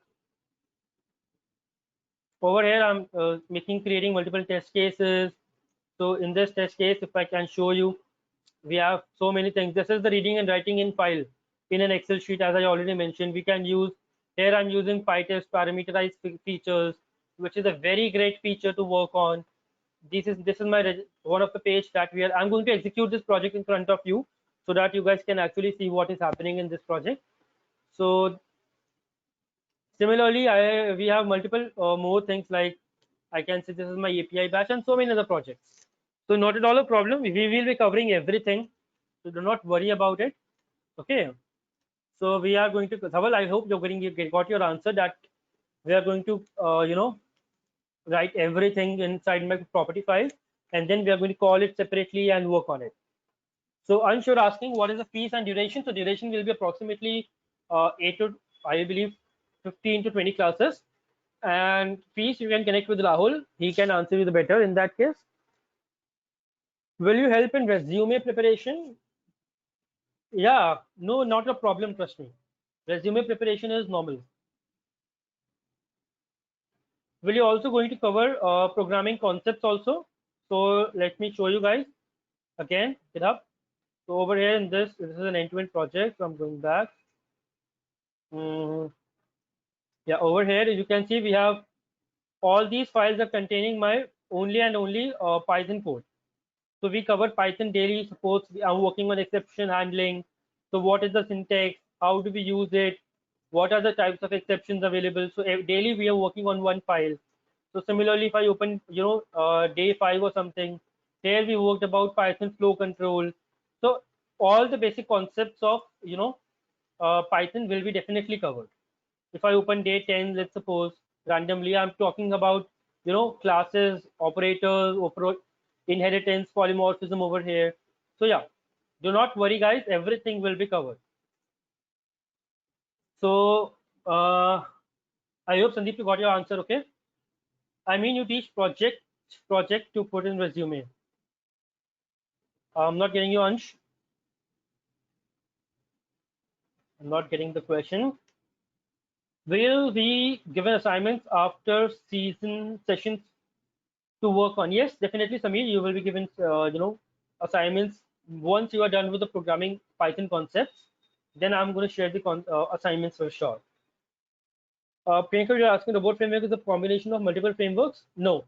over here I'm creating multiple test cases. So in this test case, if I can show you, we have so many things. This is the reading and writing in file in an Excel sheet. As I already mentioned, we can use, here I'm using PyTest parameterized features. which is a very great feature to work on. This is my one of the page that I'm going to execute this project in front of you so that you guys can actually see what is happening in this project. So similarly, we have multiple more things, like I can say this is my API batch and so many other projects. So not at all a problem. We will be covering everything, so do not worry about it. Okay. So we are going to, Dhaval, I hope you got your answer, that we are going to write everything inside my property file, and then we are going to call it separately and work on it. So Ansh, you're asking what is the fees and duration. So duration will be approximately 8 to, I believe, 15 to 20 classes. And fees, you can connect with Rahul. He can answer you the better in that case. Will you help in resume preparation? Yeah, no, not a problem, trust me. Resume preparation is normal. Will you also going to cover programming concepts also? So let me show you guys again. Get up. So over here in this is an end-to-end project. So I'm going back. Yeah, over here you can see we have all these files are containing my only and only Python code. So we cover Python daily. Suppose I'm working on exception handling. So what is the syntax? How do we use it? What are the types of exceptions available? So daily we are working on one file. So similarly, if I open, day 5 or something, here we worked about Python flow control. So all the basic concepts of, Python will be definitely covered. If I open day 10, let's suppose randomly, I'm talking about, classes, operators, inheritance, polymorphism over here. So yeah, do not worry, guys. Everything will be covered. So I hope Sandeep you got your answer. Okay. I mean, you teach project to put in resume. I'm not getting you, Ansh. I'm not getting the question. Will be given assignments after season sessions to work on? Yes, definitely, Samir. You will be given, assignments once you are done with the programming Python concepts. Then I'm going to share the assignments for sure. Priyanka, you're asking robot framework is a combination of multiple frameworks? No,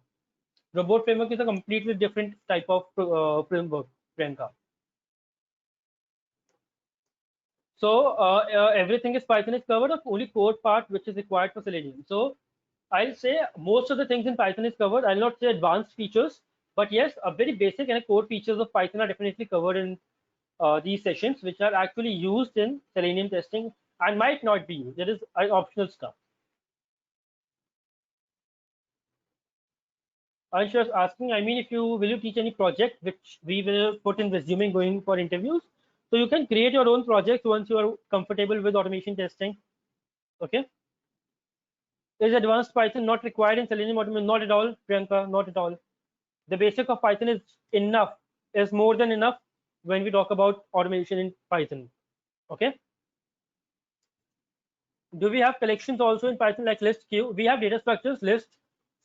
robot framework is a completely different type of framework, Priyanka. So everything is Python is covered, of only code part which is required for Selenium. So I'll say most of the things in Python is covered. I'll not say advanced features, but yes, a very basic and a core features of Python are definitely covered in these sessions, which are actually used in Selenium testing and might not be used. It is optional stuff. Anshu was asking, I mean, if you will you teach any project which we will put in resume going for interviews? So you can create your own project once you are comfortable with automation testing. Okay. Is advanced Python not required in Selenium automation? Not at all, Priyanka, not at all. The basic of Python is enough, is more than enough when we talk about automation in Python. Okay. Do we have collections also in Python like list queue? We have data structures, list.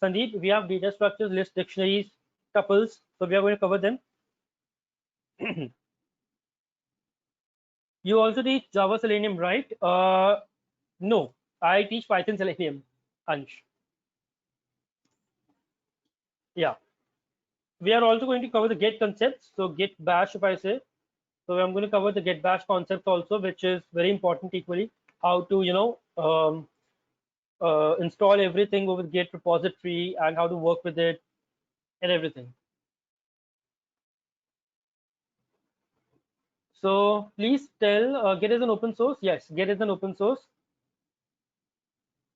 Sandeep, we have data structures, list, dictionaries, tuples. So we are going to cover them. You also teach Java Selenium, right? No, I teach Python Selenium, Ansh. Yeah. We are also going to cover the Git concepts. So Git bash, if I say. So I'm going to cover the Git bash concept also, which is very important equally. How to, install everything over Git repository and how to work with it and everything. So please tell, Git is an open source. Yes, Git is an open source.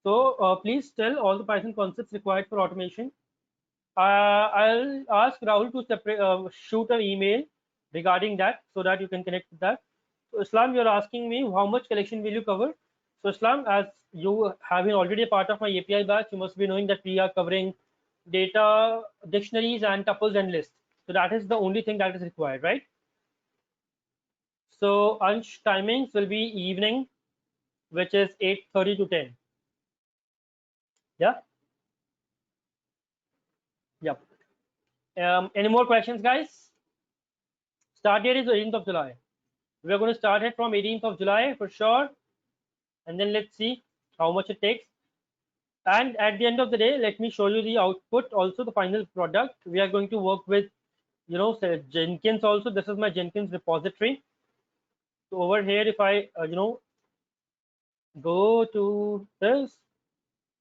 So please tell all the Python concepts required for automation. I'll ask Rahul to shoot an email regarding that so that you can connect with that. So Islam, you're asking me how much collection will you cover? So Islam, as you have been already a part of my API batch, you must be knowing that we are covering data, dictionaries, and tuples and lists. So that is the only thing that is required, right? So Ansh timings will be evening, which is 8:30 to 10. Yeah. Yep. Any more questions, guys? Start date is 18th of July. We are going to start it from 18th of July for sure, and then let's see how much it takes. And at the end of the day, let me show you the output, also the final product. We are going to work with, say Jenkins also. This is my Jenkins repository. So over here, if I, go to this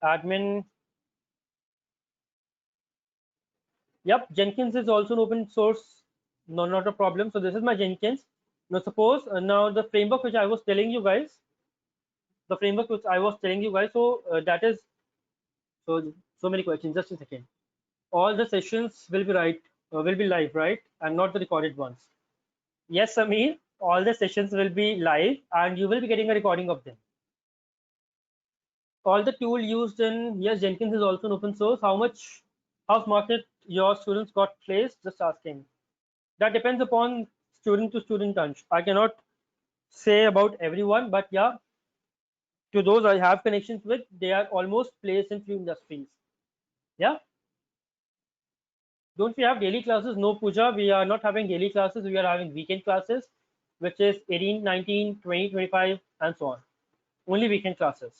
admin, yep, Jenkins is also an open source, no, not a problem. So this is my Jenkins. Now suppose, now the framework which I was telling you guys, so that is, so many questions. Just a second. All the sessions will be live, right? And not the recorded ones. Yes, Samir, all the sessions will be live and you will be getting a recording of them. All the tool used in, yes, Jenkins is also an open source. How market your students got placed? Just asking. That depends upon student to student touch. I cannot say about everyone, but yeah, to those I have connections with, they are almost placed in few industries. Yeah. Don't we have daily classes? No, Pooja, we are not having daily classes. We are having weekend classes, which is 18, 19, 20, 25, and so on. Only weekend classes.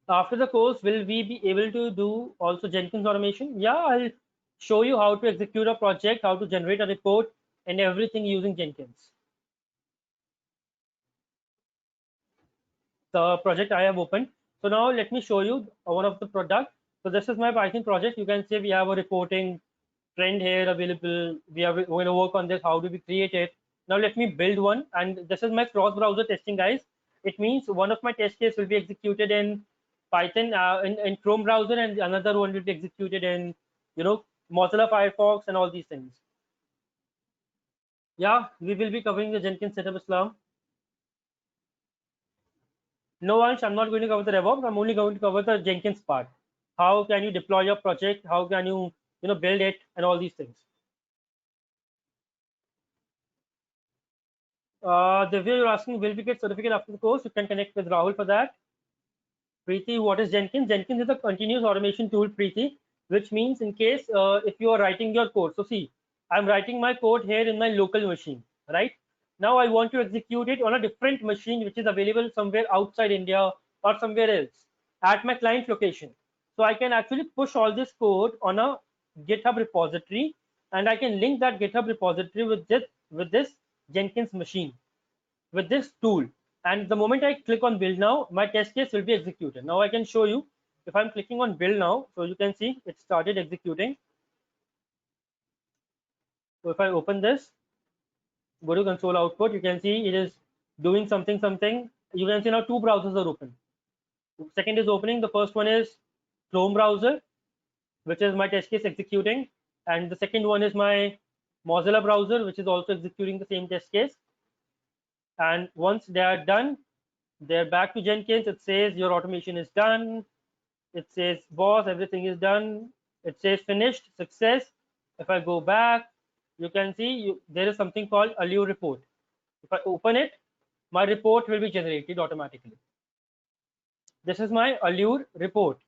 After the course, will we be able to do also Jenkins automation? Yeah, I'll show you how to execute a project, how to generate a report, and everything using Jenkins. The project I have opened. So now let me show you one of the product. So this is my Python project. You can see we have a reporting trend here available. We're going to work on this. How do we create it? Now let me build one. And this is my cross-browser testing, guys. It means one of my test case will be executed in Python in Chrome browser, and another one will be executed in, Mozilla Firefox and all these things. Yeah, we will be covering the Jenkins setup, Islam. No, Ansh, I'm not going to cover the DevOps. I'm only going to cover the Jenkins part. How can you deploy your project? How can you, build it and all these things. The way you're asking, will we get certificate after the course? You can connect with Rahul for that. Preeti, what is Jenkins? Jenkins is a continuous automation tool, Preeti, which means in case if you are writing your code. So see, I'm writing my code here in my local machine, right? Now I want to execute it on a different machine which is available somewhere outside India or somewhere else at my client location. So I can actually push all this code on a GitHub repository, and I can link that GitHub repository with this Jenkins machine, with this tool. And the moment I click on build now, my test case will be executed. Now I can show you if I'm clicking on build now, so you can see it started executing. So if I open this, go to console output, you can see it is doing something. You can see now two browsers are open. Second is opening. The first one is Chrome browser, which is my test case executing, and the second one is my Mozilla browser, which is also executing the same test case. And once they are done, they're back to Jenkins. It says your automation is done. It says boss, everything is done. It says finished, success. If I go back, you can see there is something called Allure report. If I open it, my report will be generated automatically. This is my Allure report.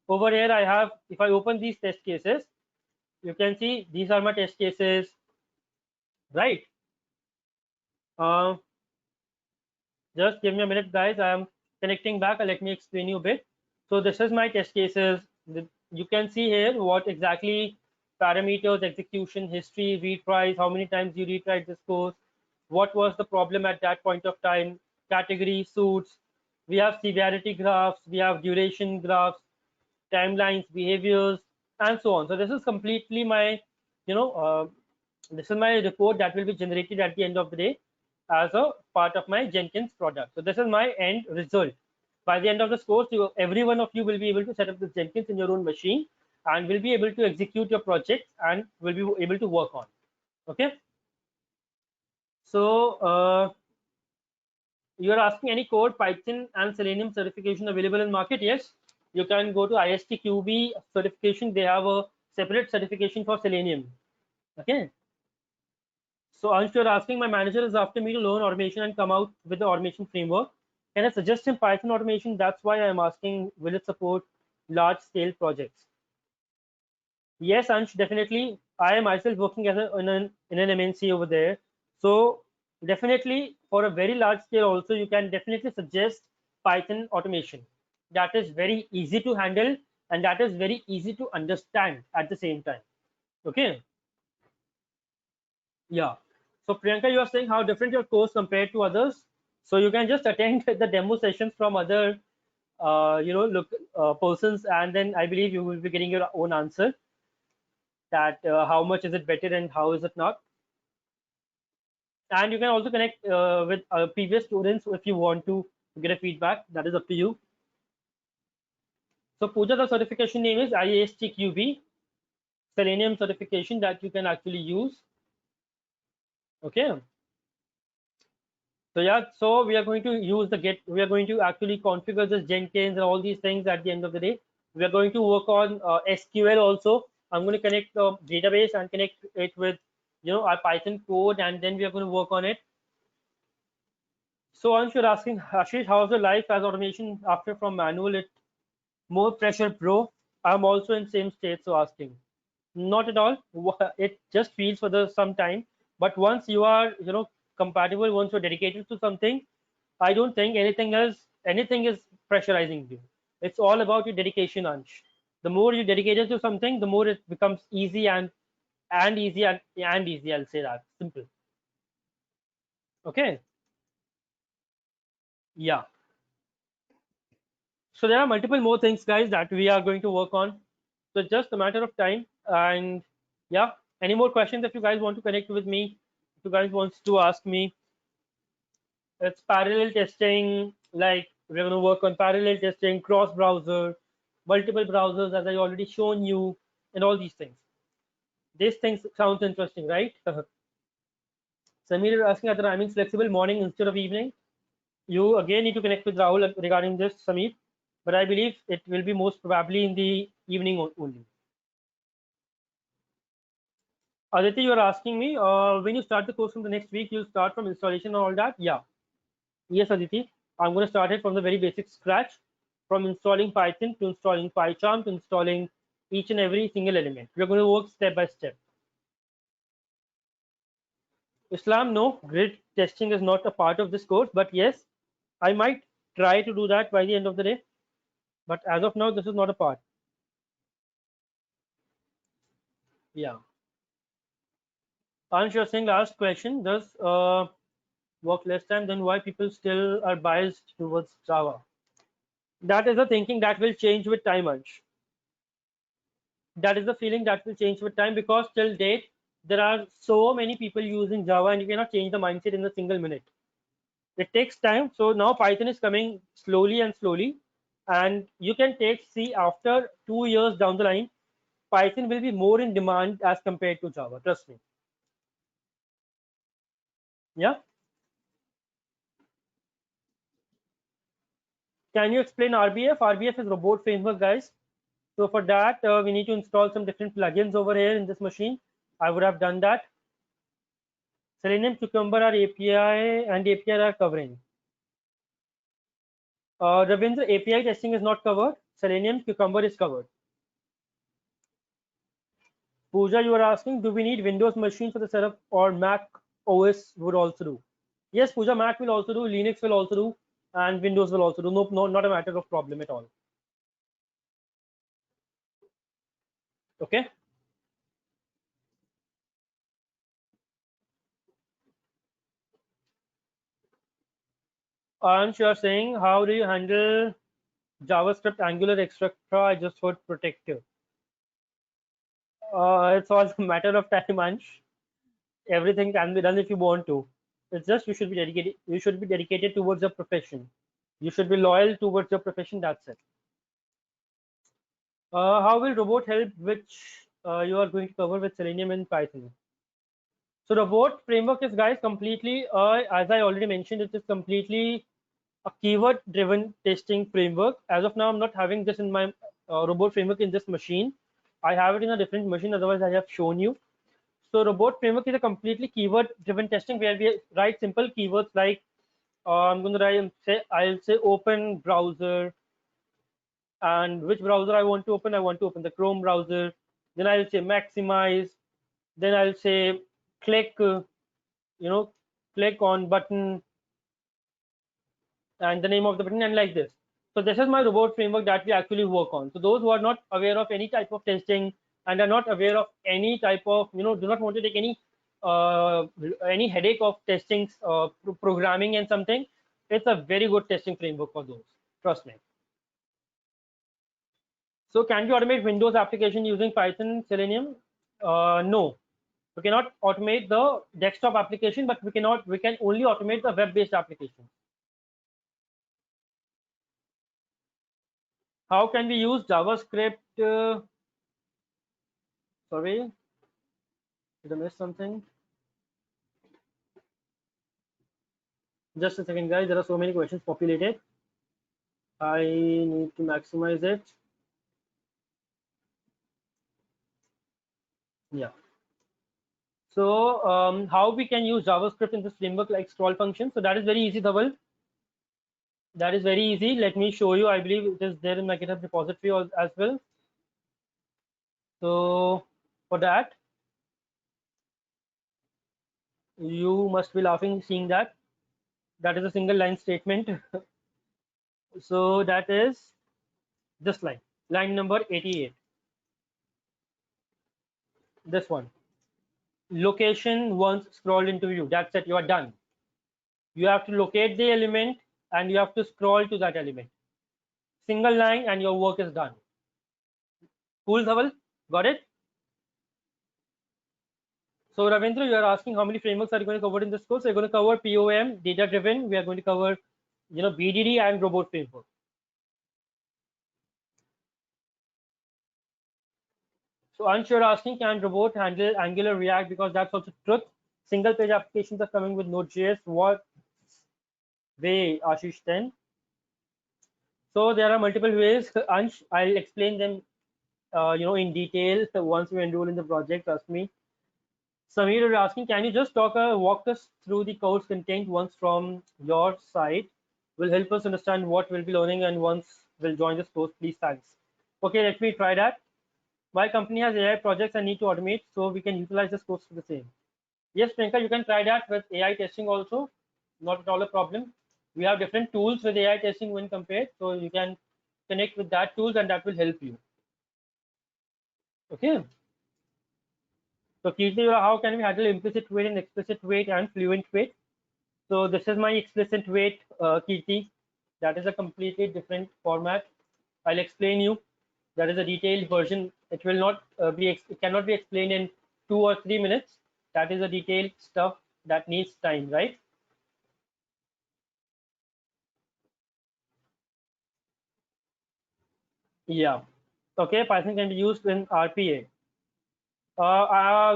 Over here I have, if I open these test cases, you can see these are my test cases, right? Just give me a minute, guys. I am connecting back. Let me explain you a bit. So this is my test cases. You can see here what exactly parameters, execution history, retries, how many times you retried this course, what was the problem at that point of time, category, suits. We have severity graphs, we have duration graphs, timelines, behaviors, and so on. So this is completely my, this is my report that will be generated at the end of the day as a part of my Jenkins product. So this is my end result. By the end of this course, every one of you will be able to set up this Jenkins in your own machine and will be able to execute your projects and will be able to work on. Okay. So you are asking any code, Python and Selenium certification available in market? Yes, you can go to ISTQB certification. They have a separate certification for Selenium. Okay. So Ansh, you're asking, my manager is after me to learn automation and come out with the automation framework. Can I suggest him Python automation? That's why I'm asking, will it support large scale projects? Yes, Ansh, definitely. I am myself working as in an MNC over there. So definitely for a very large scale also you can definitely suggest Python automation. That is very easy to handle and that is very easy to understand at the same time. Okay. Yeah. So Priyanka, you are saying how different your course compared to others. So you can just attend the demo sessions from other, look persons, and then I believe you will be getting your own answer. That how much is it better and how is it not. And you can also connect with previous students if you want to get a feedback. That is up to you. So Pooja, the certification name is IASTQB Selenium certification that you can actually use. Okay. So yeah, so we are going to use the Git. We are going to actually configure this Jenkins and all these things at the end of the day. We are going to work on SQL also. I'm going to connect the database and connect it with our Python code, and then we are going to work on it. So I'm sure asking Ashish, how's the life as automation after from manual? It more pressure, bro. I'm also in same state, so asking. Not at all. It just feels for the some time, but once you are compatible, once you're dedicated to something, I don't think anything is pressurizing you. It's all about your dedication, Ansh. The more you dedicated to something, the more it becomes easy and easy and easy. I'll say that simple. Okay. Yeah. So there are multiple more things, guys, that we are going to work on. So it's just a matter of time. And yeah, any more questions if you guys want to connect with me? If you guys wants to ask me, it's parallel testing. Like we're going to work on parallel testing, cross browser, multiple browsers, as I already shown you, and all these things. These things sounds interesting, right? Samir is asking, are the timings flexible morning instead of evening? You again need to connect with Rahul regarding this, Samir. But I believe it will be most probably in the evening only. Aditi, you are asking me when you start the course from the next week, you'll start from installation and all that. Yeah. Yes, Aditi. I'm going to start it from the very basic scratch, from installing Python to installing PyCharm to installing each and every single element. We're going to work step by step. Islam, no, grid testing is not a part of this course, but yes, I might try to do that by the end of the day. But as of now, this is not a part. Yeah. Ansh, you're saying last question, does work less time, then why people still are biased towards Java? That is a thinking that will change with time, Ansh. That is the feeling that will change with time because till date, there are so many people using Java and you cannot change the mindset in a single minute. It takes time. So now Python is coming slowly and slowly. And you can take, see, after 2 years down the line, Python will be more in demand as compared to Java. Trust me. Yeah. Can you explain RBF? RBF is robot framework, guys. So for that, we need to install some different plugins over here in this machine. I would have done that. Selenium, Cucumber are API and API are covering. Ravindra, API testing is not covered. Selenium, Cucumber is covered. Pooja, you are asking, do we need Windows machine for the setup or Mac OS would also do? Yes, Pooja, Mac will also do, Linux will also do, and Windows will also do. No, no, not a matter of problem at all. Okay. And you are saying, how do you handle JavaScript, Angular, etc.? I just heard protective. It's all a matter of time, Ansh. Everything can be done if you want to. It's just you should be dedicated. You should be dedicated towards your profession. You should be loyal towards your profession. That's it. How will robot help, which you are going to cover with Selenium and Python? So robot framework is, guys, completely, as I already mentioned, it is completely a keyword-driven testing framework. As of now, I'm not having this in my robot framework in this machine. I have it in a different machine. Otherwise, I have shown you. So robot framework is a completely keyword-driven testing where we write simple keywords like I'm going to write and say I'll say open browser, and which browser I want to open. I want to open the Chrome browser. Then I'll say maximize. Then I'll say click, you know, click on button and the name of the button and like this. So this is my robot framework that we actually work on. So those who are not aware of any type of testing and are not aware of any type of, do not want to take any headache of testing, programming and something, it's a very good testing framework for those. Trust me. So can we automate Windows application using Python Selenium? No, we cannot automate the desktop application, but we can only automate the web-based application. How can we use JavaScript? Sorry, did I miss something? Just a second, guys. There are so many questions populated. I need to maximize it. Yeah. So how we can use JavaScript in this framework like scroll function? So that is very easy, Dhaval. That is very easy. Let me show you. I believe it is there in my GitHub repository as well. So for that, you must be laughing seeing that. That is a single line statement. So that is this line number 88. This one. Location once scrolled into view. That's it. You are done. You have to locate the element and you have to scroll to that element. Single line and your work is done. Cool, Dhaval? Got it? So Ravindra, you are asking how many frameworks are you going to cover in this course? We're going to cover POM, data driven. We are going to cover, BDD and robot framework. So Ansh, you're asking, can robot handle Angular React? Because that's also truth. Single page applications are coming with Node.js. What way, Ashish, then? So there are multiple ways. Ansh, I'll explain them, in detail once we enroll in the project. Trust me. Samir is asking, can you just walk us through the course content once from your side? Will help us understand what we'll be learning and once we'll join this course, please, thanks. Okay, let me try that. My company has AI projects I need to automate, so we can utilize this course for the same. Yes, Priyanka, you can try that with AI testing also. Not at all a problem. We have different tools with AI testing when compared, so you can connect with that tools and that will help you. Okay. So Kirti, how can we handle implicit wait and explicit wait and fluent wait? So this is my explicit wait, Kirti. That is a completely different format. I'll explain you. That is a detailed version. It will not it cannot be explained in 2 or 3 minutes. That is a detailed stuff that needs time, right? Yeah. Okay, Python can be used in RPA.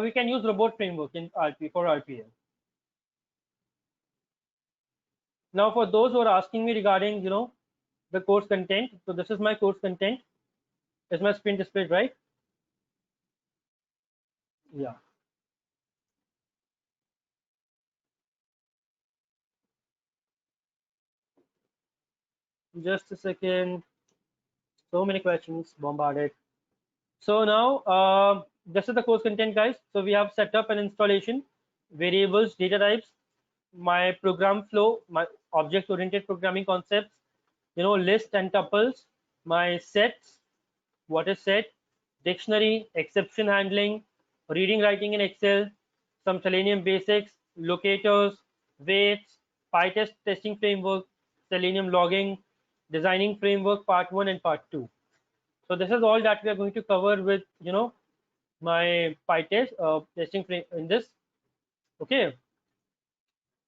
We can use robot framework in RPA for RPA. Now, for those who are asking me regarding, the course content. So this is my course content. Is my screen displayed, right? Yeah. Just a second. So many questions bombarded. So now this is the course content, guys. So we have set up an installation, variables, data types, my program flow, my object-oriented programming concepts, list and tuples, my sets, what is set, dictionary, exception handling, reading, writing in Excel, some Selenium basics, locators, weights, PyTest testing framework, Selenium logging, designing framework part 1 and part 2. So this is all that we are going to cover with, my PyTest testing frame in this. Okay.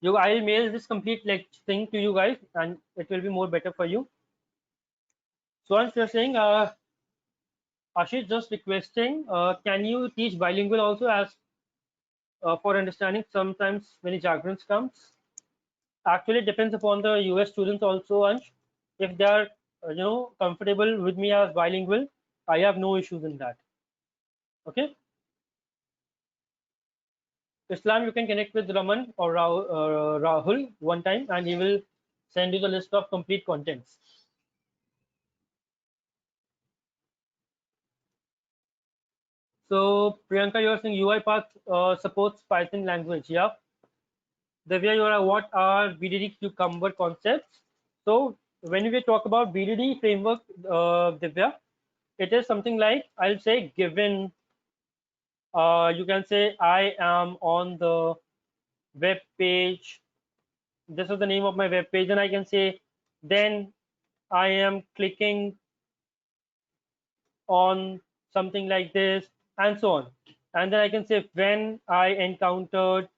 I'll mail this complete thing to you guys, and it will be more better for you. So I'm just saying, Ashish just requesting, can you teach bilingual also as for understanding sometimes many jargons comes? Actually, it depends upon the US students also, Ansh. If they are, comfortable with me as bilingual, I have no issues in that. Okay. Islam, you can connect with Raman or Rahul one time, and he will send you the list of complete contents. So Priyanka, you are saying UiPath supports Python language, yeah? Divya, what are BDD cucumber concepts? So when we talk about BDD framework, Divya, it is something like, I'll say, given, you can say I am on the web page. This is the name of my web page, and I can say then I am clicking on something like this, and so on. And then I can say when I encountered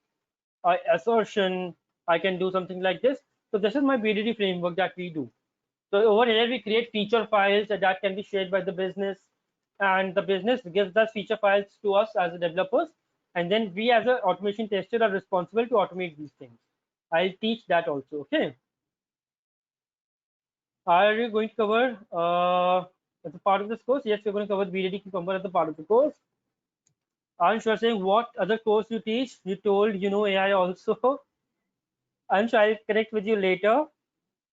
assertion, I can do something like this. So this is my BDD framework that we do. So over here, we create feature files that can be shared by the business, and the business gives us feature files to us as a developers, and then we as an automation tester are responsible to automate these things. I'll teach that also. Okay. Are you going to cover as a part of this course? Yes, we're going to cover BDD Cucumber as a part of the course. I'm sure saying what other course you teach. You told you know AI also. I'm sure I'll connect with you later.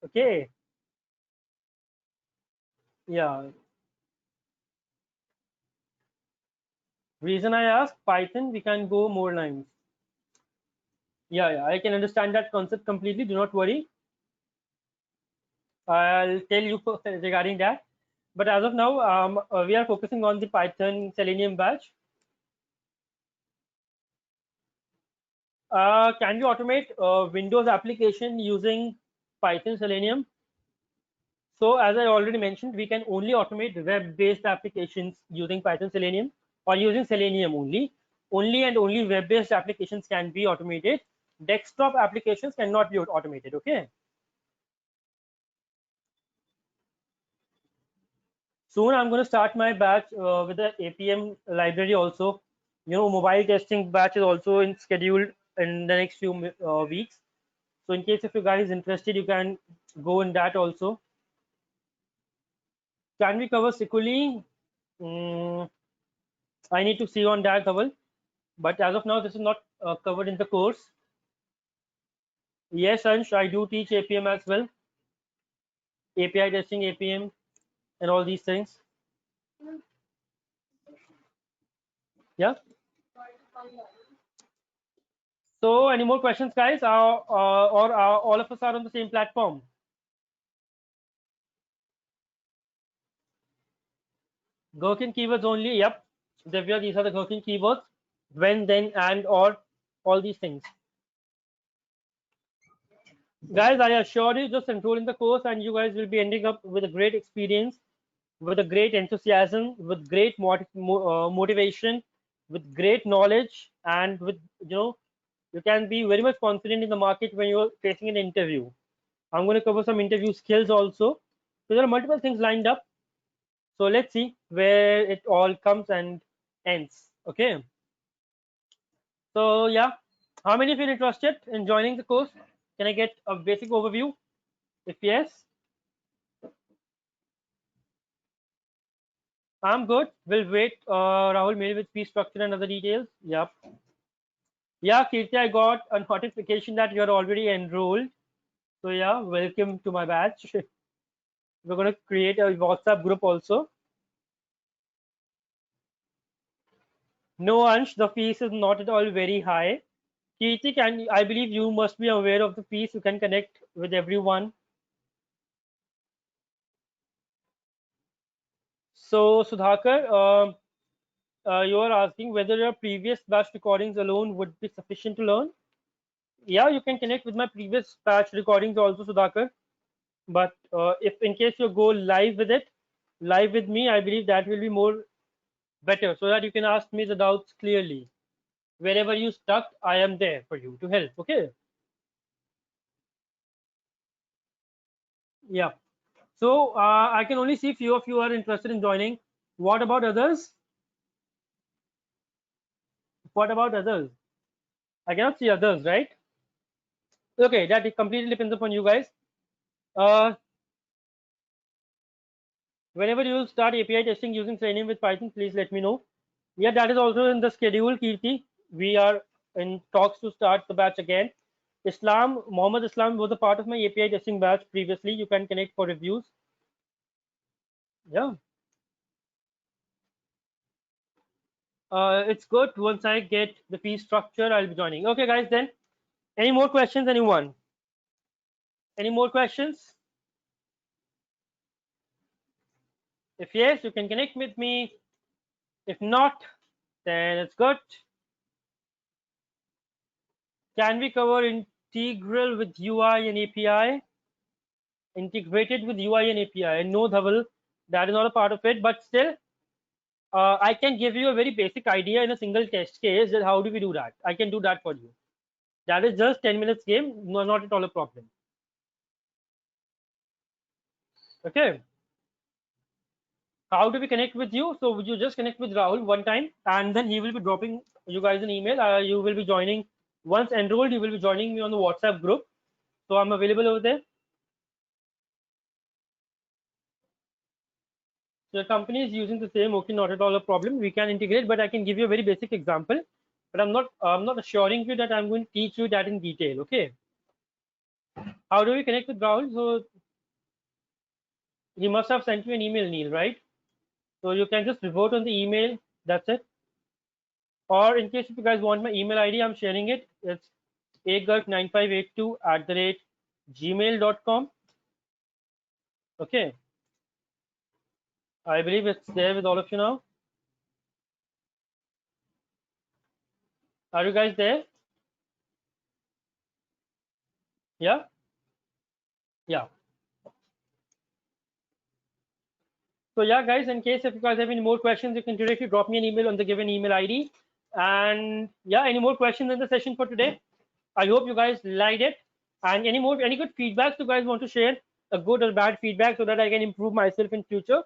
Okay. Yeah. Reason I asked Python, we can go more lines. Yeah, I can understand that concept completely. Do not worry. I'll tell you regarding that. But as of now, we are focusing on the Python Selenium batch. Can you automate Windows application using Python Selenium? So as I already mentioned, we can only automate web-based applications using Python Selenium or using Selenium only. Only and only web-based applications can be automated. Desktop applications cannot be automated. Okay. Soon I'm going to start my batch with the APM library also. You know, mobile testing batch is also in scheduled in the next few weeks. So in case if you guys interested, you can go in that also. Can we cover Sikuli? I need to see on that, Dhaval. But as of now, this is not covered in the course. Yes, Ansh, I do teach APM as well. API testing, APM, and all these things. Yeah. So, any more questions, guys? Or all of us are on the same platform? Gherkin keywords only. Yep. Divya, these are the Gherkin keywords. When, then, and, or, all these things. Guys, I assure you, just enroll in the course, and you guys will be ending up with a great experience, with a great enthusiasm, with great motivation, with great knowledge, and with you can be very much confident in the market when you're facing an interview. I'm going to cover some interview skills also. So there are multiple things lined up. So let's see where it all comes and ends. Okay. So yeah, how many of you are interested in joining the course? Can I get a basic overview? If yes, I'm good. We'll wait. Rahul mail with fee structure and other details. Yep. Yeah, Kirti, I got a notification that you're already enrolled. So yeah, welcome to my batch. We're going to create a WhatsApp group also. No, Ansh, the fees is not at all very high. Kirti, I believe you must be aware of the fees. You can connect with everyone. So Sudhakar, you are asking whether your previous batch recordings alone would be sufficient to learn. Yeah, you can connect with my previous batch recordings also, Sudhakar. But if in case you go live with it, live with me, I believe that will be more better so that you can ask me the doubts clearly. Wherever you stuck, I am there for you to help. Okay. Yeah. So I can only see few of you are interested in joining. What about others? What about others? I cannot see others, right? Okay, that it completely depends upon you guys. Uh, Whenever you start API testing using Selenium with Python, please let me know. Yeah, that is also in the schedule, Kirti. We are in talks to start the batch again. Mohammed Islam was a part of my API testing batch previously. You can connect for reviews. Yeah. It's good. Once I get the fee structure, I'll be joining. Okay, guys, then Any more questions, anyone? Any more questions? If yes, you can connect with me. If not, then it's good. Can we cover integral with UI and API? Integrated with UI and API? No, Dhaval, that is not a part of it. But still, I can give you a very basic idea in a single test case that how do we do that. I can do that for you. That is just 10 minutes game, no, not at all a problem. Okay. How do we connect with you? So you just connect with Rahul one time, and then he will be dropping you guys an email. You will be joining once enrolled. You will be joining me on the WhatsApp group. So I'm available over there. So your company is using the same. Okay, not at all a problem. We can integrate, but I can give you a very basic example. But I'm not assuring you that I'm going to teach you that in detail. Okay. How do we connect with Rahul? So he must have sent you an email, Neil, right? So you can just revert on the email. That's it. Or in case if you guys want my email ID, I'm sharing it. It's agurk9582@gmail.com. Okay. I believe it's there with all of you now. Are you guys there? Yeah? Yeah. So yeah, guys, in case if you guys have any more questions, you can directly drop me an email on the given email ID. And yeah, any more questions in the session for today? I hope you guys liked it. And any good feedbacks you guys want to share, a good or bad feedback, so that I can improve myself in future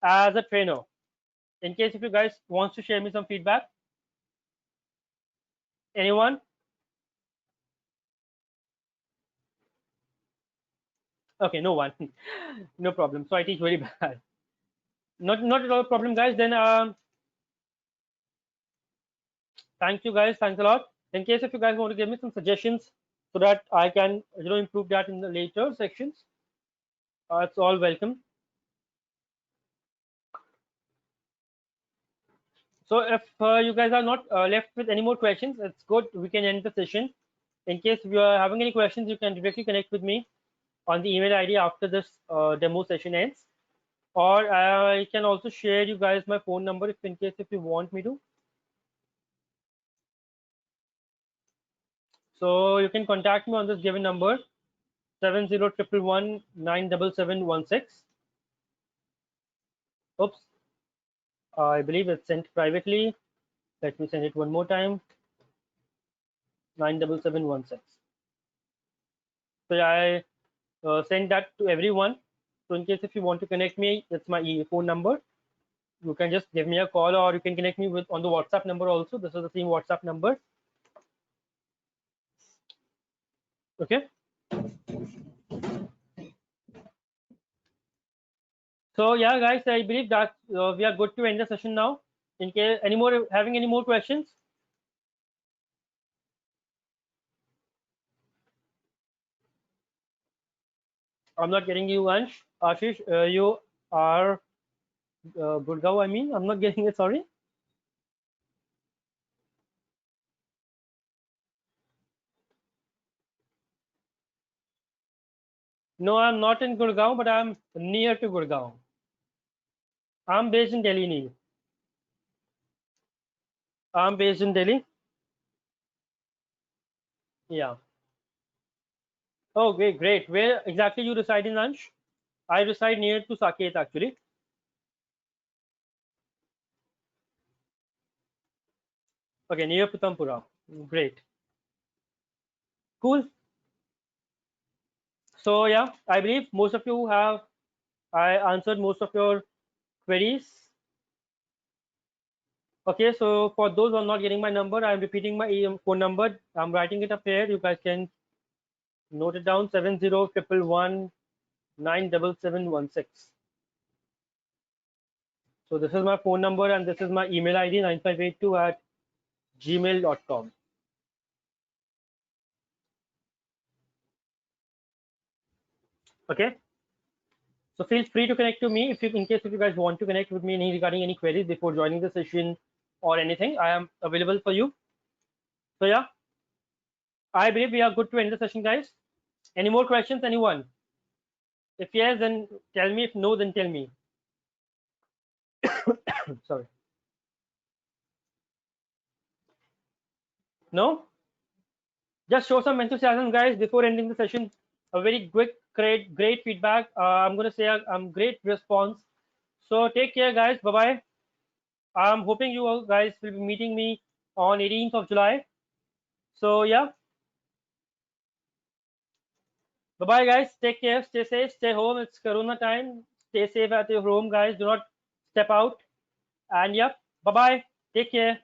as a trainer. In case if you guys wants to share me some feedback, anyone? Okay, no one. No problem. So I teach very bad. Not at all a problem, guys. Then thank you guys. Thanks a lot. In case if you guys want to give me some suggestions so that I can improve that in the later sections, it's all welcome. So if you guys are not left with any more questions, it's good. We can end the session. In case you are having any questions, you can directly connect with me on the email ID after this demo session ends. Or I can also share you guys my phone number if in case if you want me to. So you can contact me on this given number 7011197716. Oops, I believe it's sent privately. Let me send it one more time. 97716. So I send that to everyone. So in case if you want to connect me, that's my phone number. You can just give me a call, or you can connect me with on the WhatsApp number also. This is the same WhatsApp number. Okay. So yeah, guys, I believe that we are good to end the session now. In case having any more questions. I'm not getting you, Ansh. Ashish, you are Gurgaon. I mean, I'm not getting it. Sorry. No, I'm not in Gurgaon, but I'm near to Gurgaon. I'm based in Delhi, Neil. I'm based in Delhi. Yeah. Oh, great, great. Where exactly you reside in Ansh? I reside near to Saket actually. Okay, near Pitampura. Great. Cool. So yeah, I believe most of you have I answered most of your queries. Okay, so for those who are not getting my number, I'm repeating my phone number. I'm writing it up here. You guys can note it down: 7011197716. So this is my phone number and this is my email ID 9582@gmail.com. Okay. So feel free to connect to me in case if you guys want to connect with me regarding any queries before joining the session or anything. I am available for you. So yeah, I believe we are good to end the session, guys. Any more questions, anyone? If yes, then tell me. If no, then tell me. Sorry. No? Just show some enthusiasm, guys, before ending the session. A very quick, great feedback. I'm going to say a great response. So take care, guys. Bye-bye. I'm hoping you all guys will be meeting me on 18th of July. So yeah, bye-bye, guys. Take care. Stay safe. Stay home. It's Corona time. Stay safe at your home, guys. Do not step out. And yeah, bye-bye. Take care.